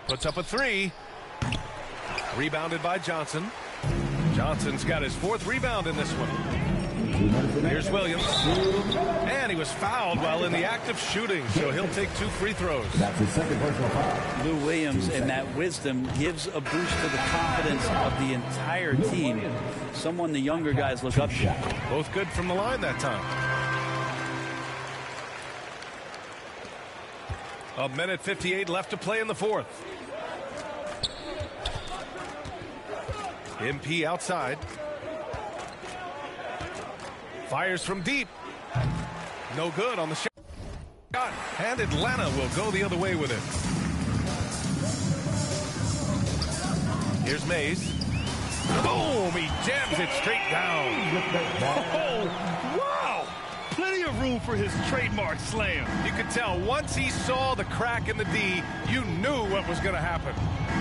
Puts up a 3. Rebounded by Johnson. Johnson's got his 4th rebound in this one. Here's Williams. And he was fouled while in the act of shooting, so he'll take 2 free throws. That's his second personal foul. Lou Williams and that wisdom gives a boost to the confidence of the entire team. Someone the younger guys look up to. Both good from the line that time. A minute 58 left to play in the fourth. MP outside. Fires from deep. No good on the shot. And Atlanta will go the other way with it. Here's Mays. Boom! He jams it straight down. Oh, wow! Plenty of room for his trademark slam. You could tell once he saw the crack in the D, you knew what was going to happen.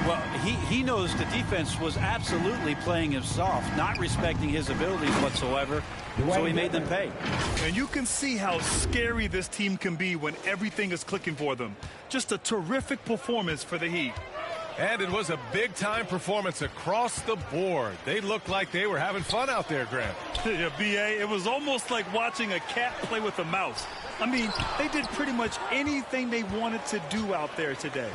Well, he knows the defense was absolutely playing him soft, not respecting his abilities whatsoever, so he made them pay. And you can see how scary this team can be when everything is clicking for them. Just a terrific performance for the Heat. And it was a big-time performance across the board. They looked like they were having fun out there, Grant. Yeah, B.A., it was almost like watching a cat play with a mouse. I mean, they did pretty much anything they wanted to do out there today.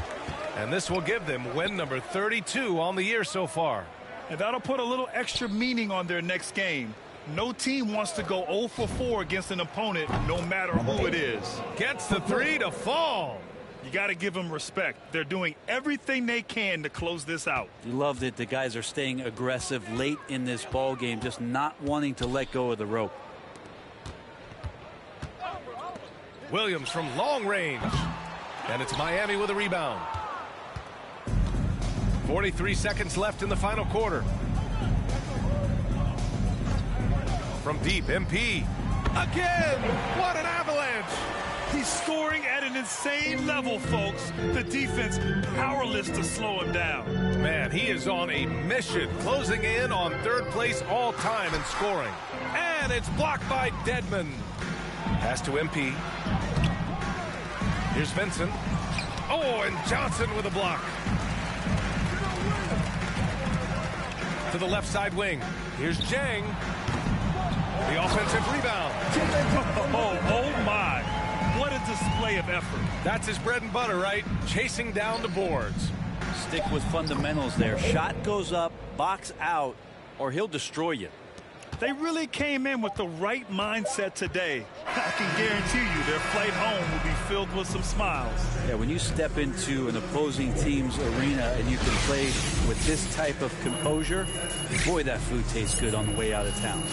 And this will give them win number 32 on the year so far. And that'll put a little extra meaning on their next game. No team wants to go 0 for 4 against an opponent, no matter who it is. Gets the 3 to fall. You got to give them respect. They're doing everything they can to close this out. You love that the guys are staying aggressive late in this ball game, just not wanting to let go of the rope. Williams from long range. And it's Miami with a rebound. 43 seconds left in the final quarter. From deep, MP. Again! What an avalanche! He's scoring at an insane level, folks. The defense powerless to slow him down. Man, he is on a mission, closing in on third place all time in scoring. And it's blocked by Dedmon. Pass to MP. Here's Vincent. Oh, and Johnson with a block. To the left side wing. Here's Jang. The offensive rebound. Oh my. What a display of effort. That's his bread and butter, right? Chasing down the boards. Stick with fundamentals there. Shot goes up, box out, or he'll destroy you. They really came in with the right mindset today. I can guarantee you their flight home will be filled with some smiles. Yeah, when you step into an opposing team's arena and you can play with this type of composure, boy, that food tastes good on the way out of town.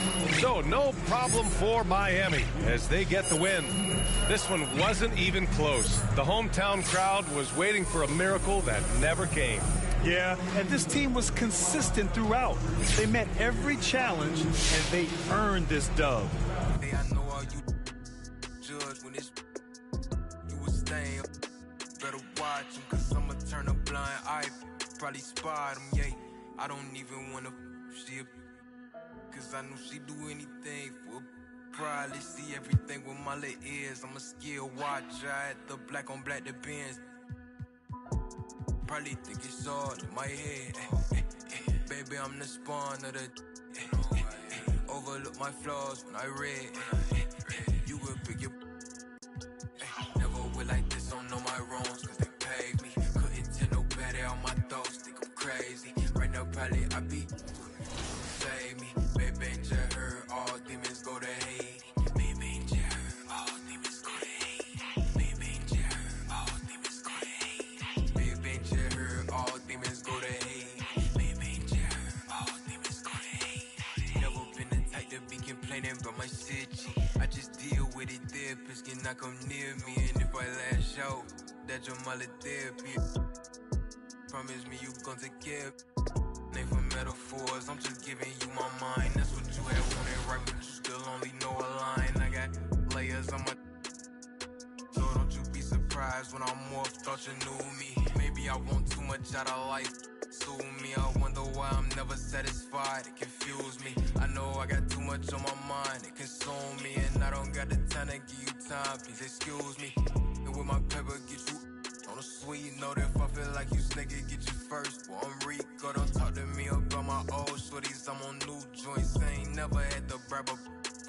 So no problem for Miami as they get the win. This one wasn't even close. The hometown crowd was waiting for a miracle that never came. Yeah, and this team was consistent throughout. They met every challenge, and they earned this dub. Hey, I know all you judge when it's you was staying. Better watch him, cause I'ma turn a blind eye. Probably spot him, yeah. I don't even wanna see it, cause I know she do anything for probably see everything with my little ears. I'm a skill watcher at the black on black depends. Probably think it's all in my head. Baby, I'm the spawn of the overlook my flaws when I read. You will pick your never will like this, don't know my wrongs, cause they paid me. Couldn't tell no better on my thoughts, think I'm crazy. Right now, probably I be save me. Baby, just heard all demons go to Haiti. Baby, just heard all demons go to Haiti. Baby, just heard all demons go to Haiti. Baby, just heard all demons go to Haiti. Baby, just heard all demons go to Haiti. Never been the type to be complaining about my city. I just deal with it, therapists cannot come near me. And if I lash out, that's your mother therapy. Promise me you gon' take care. Name for metaphors, I'm just giving you my mind. That's what you had wanted, right? But you still only know a line. I got layers on my, so don't you be surprised when I'm off. Thought you knew me. Maybe I want too much out of life. Sue me, I wonder why I'm never satisfied. It confused me. I know I got too much on my mind. It consumed me, and I don't got the time to give you time. Please excuse me. And with my pepper, get you on the sweet note. If I feel like you snake it, get you first. Well, I'm Rico, don't talk to me about my old shorties. I'm on new joints. I ain't never had to bribe a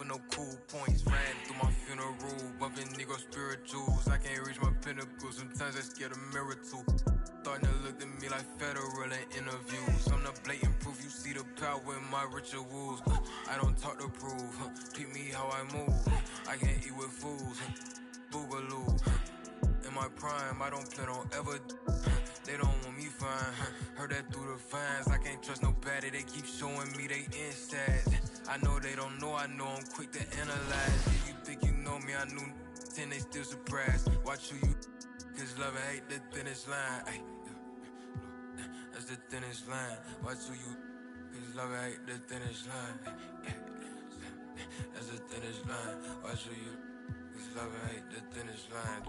for no cool points. Ran through my funeral, bumping Negro spirituals. I can't reach my pinnacle, sometimes I scared a mirror too. Starting to look at me like federal in interviews. I'm the blatant proof, you see the power in my rituals. I don't talk to prove, peep me how I move. I can't eat with fools, boogaloo. In my prime, I don't plan on ever. They don't want me fine. Heard that through the fines. I can't trust nobody. They keep showing me they instats. I know they don't know. I know I'm quick to analyze. Yeah, you think you know me? I knew 10. They still surprised. Watch who you. Cause love and hate the thinnest line. Ay, that's the thinnest line. Watch who you. Cause love and hate the thinnest line. Ay, that's the thinnest line. Watch who you. Cause love and hate the thinnest line.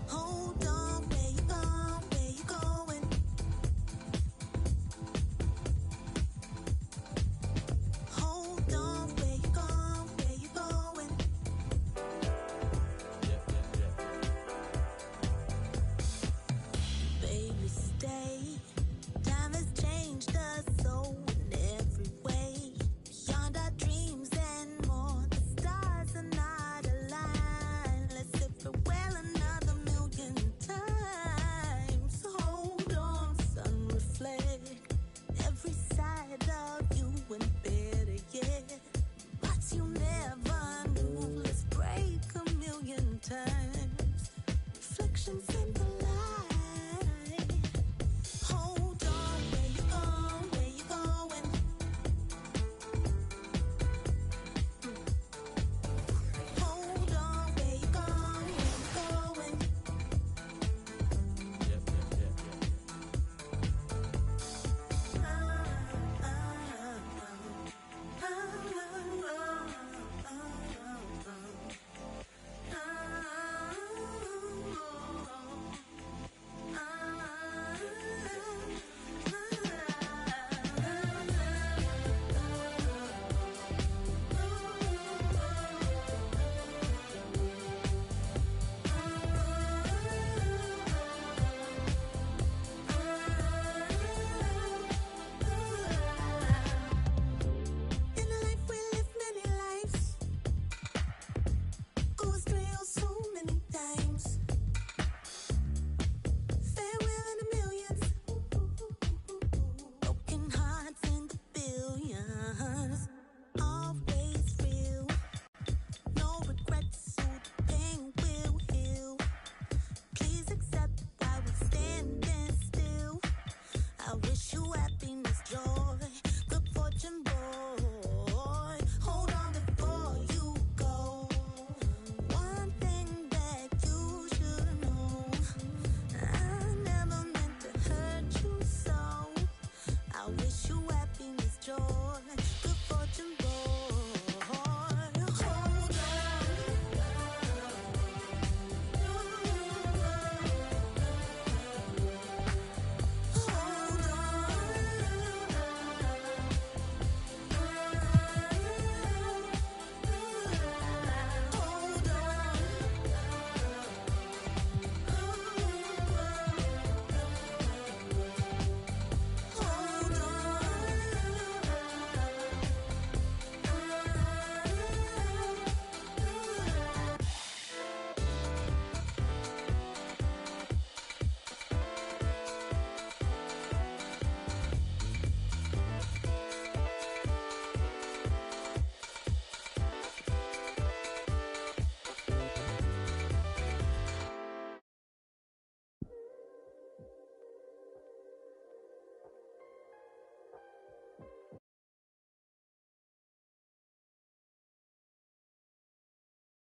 Hold on, where you going? Where you going? Hold on, where you going? Where you going? Baby, stay. Time has changed us so in every way. Beyond our dreams and more, the stars are not aligned. Let's say farewell another million times. Hold on, sun, reflect every side of you and better yet. What you never knew, let's break a million times. Reflections in the light. I wish you happy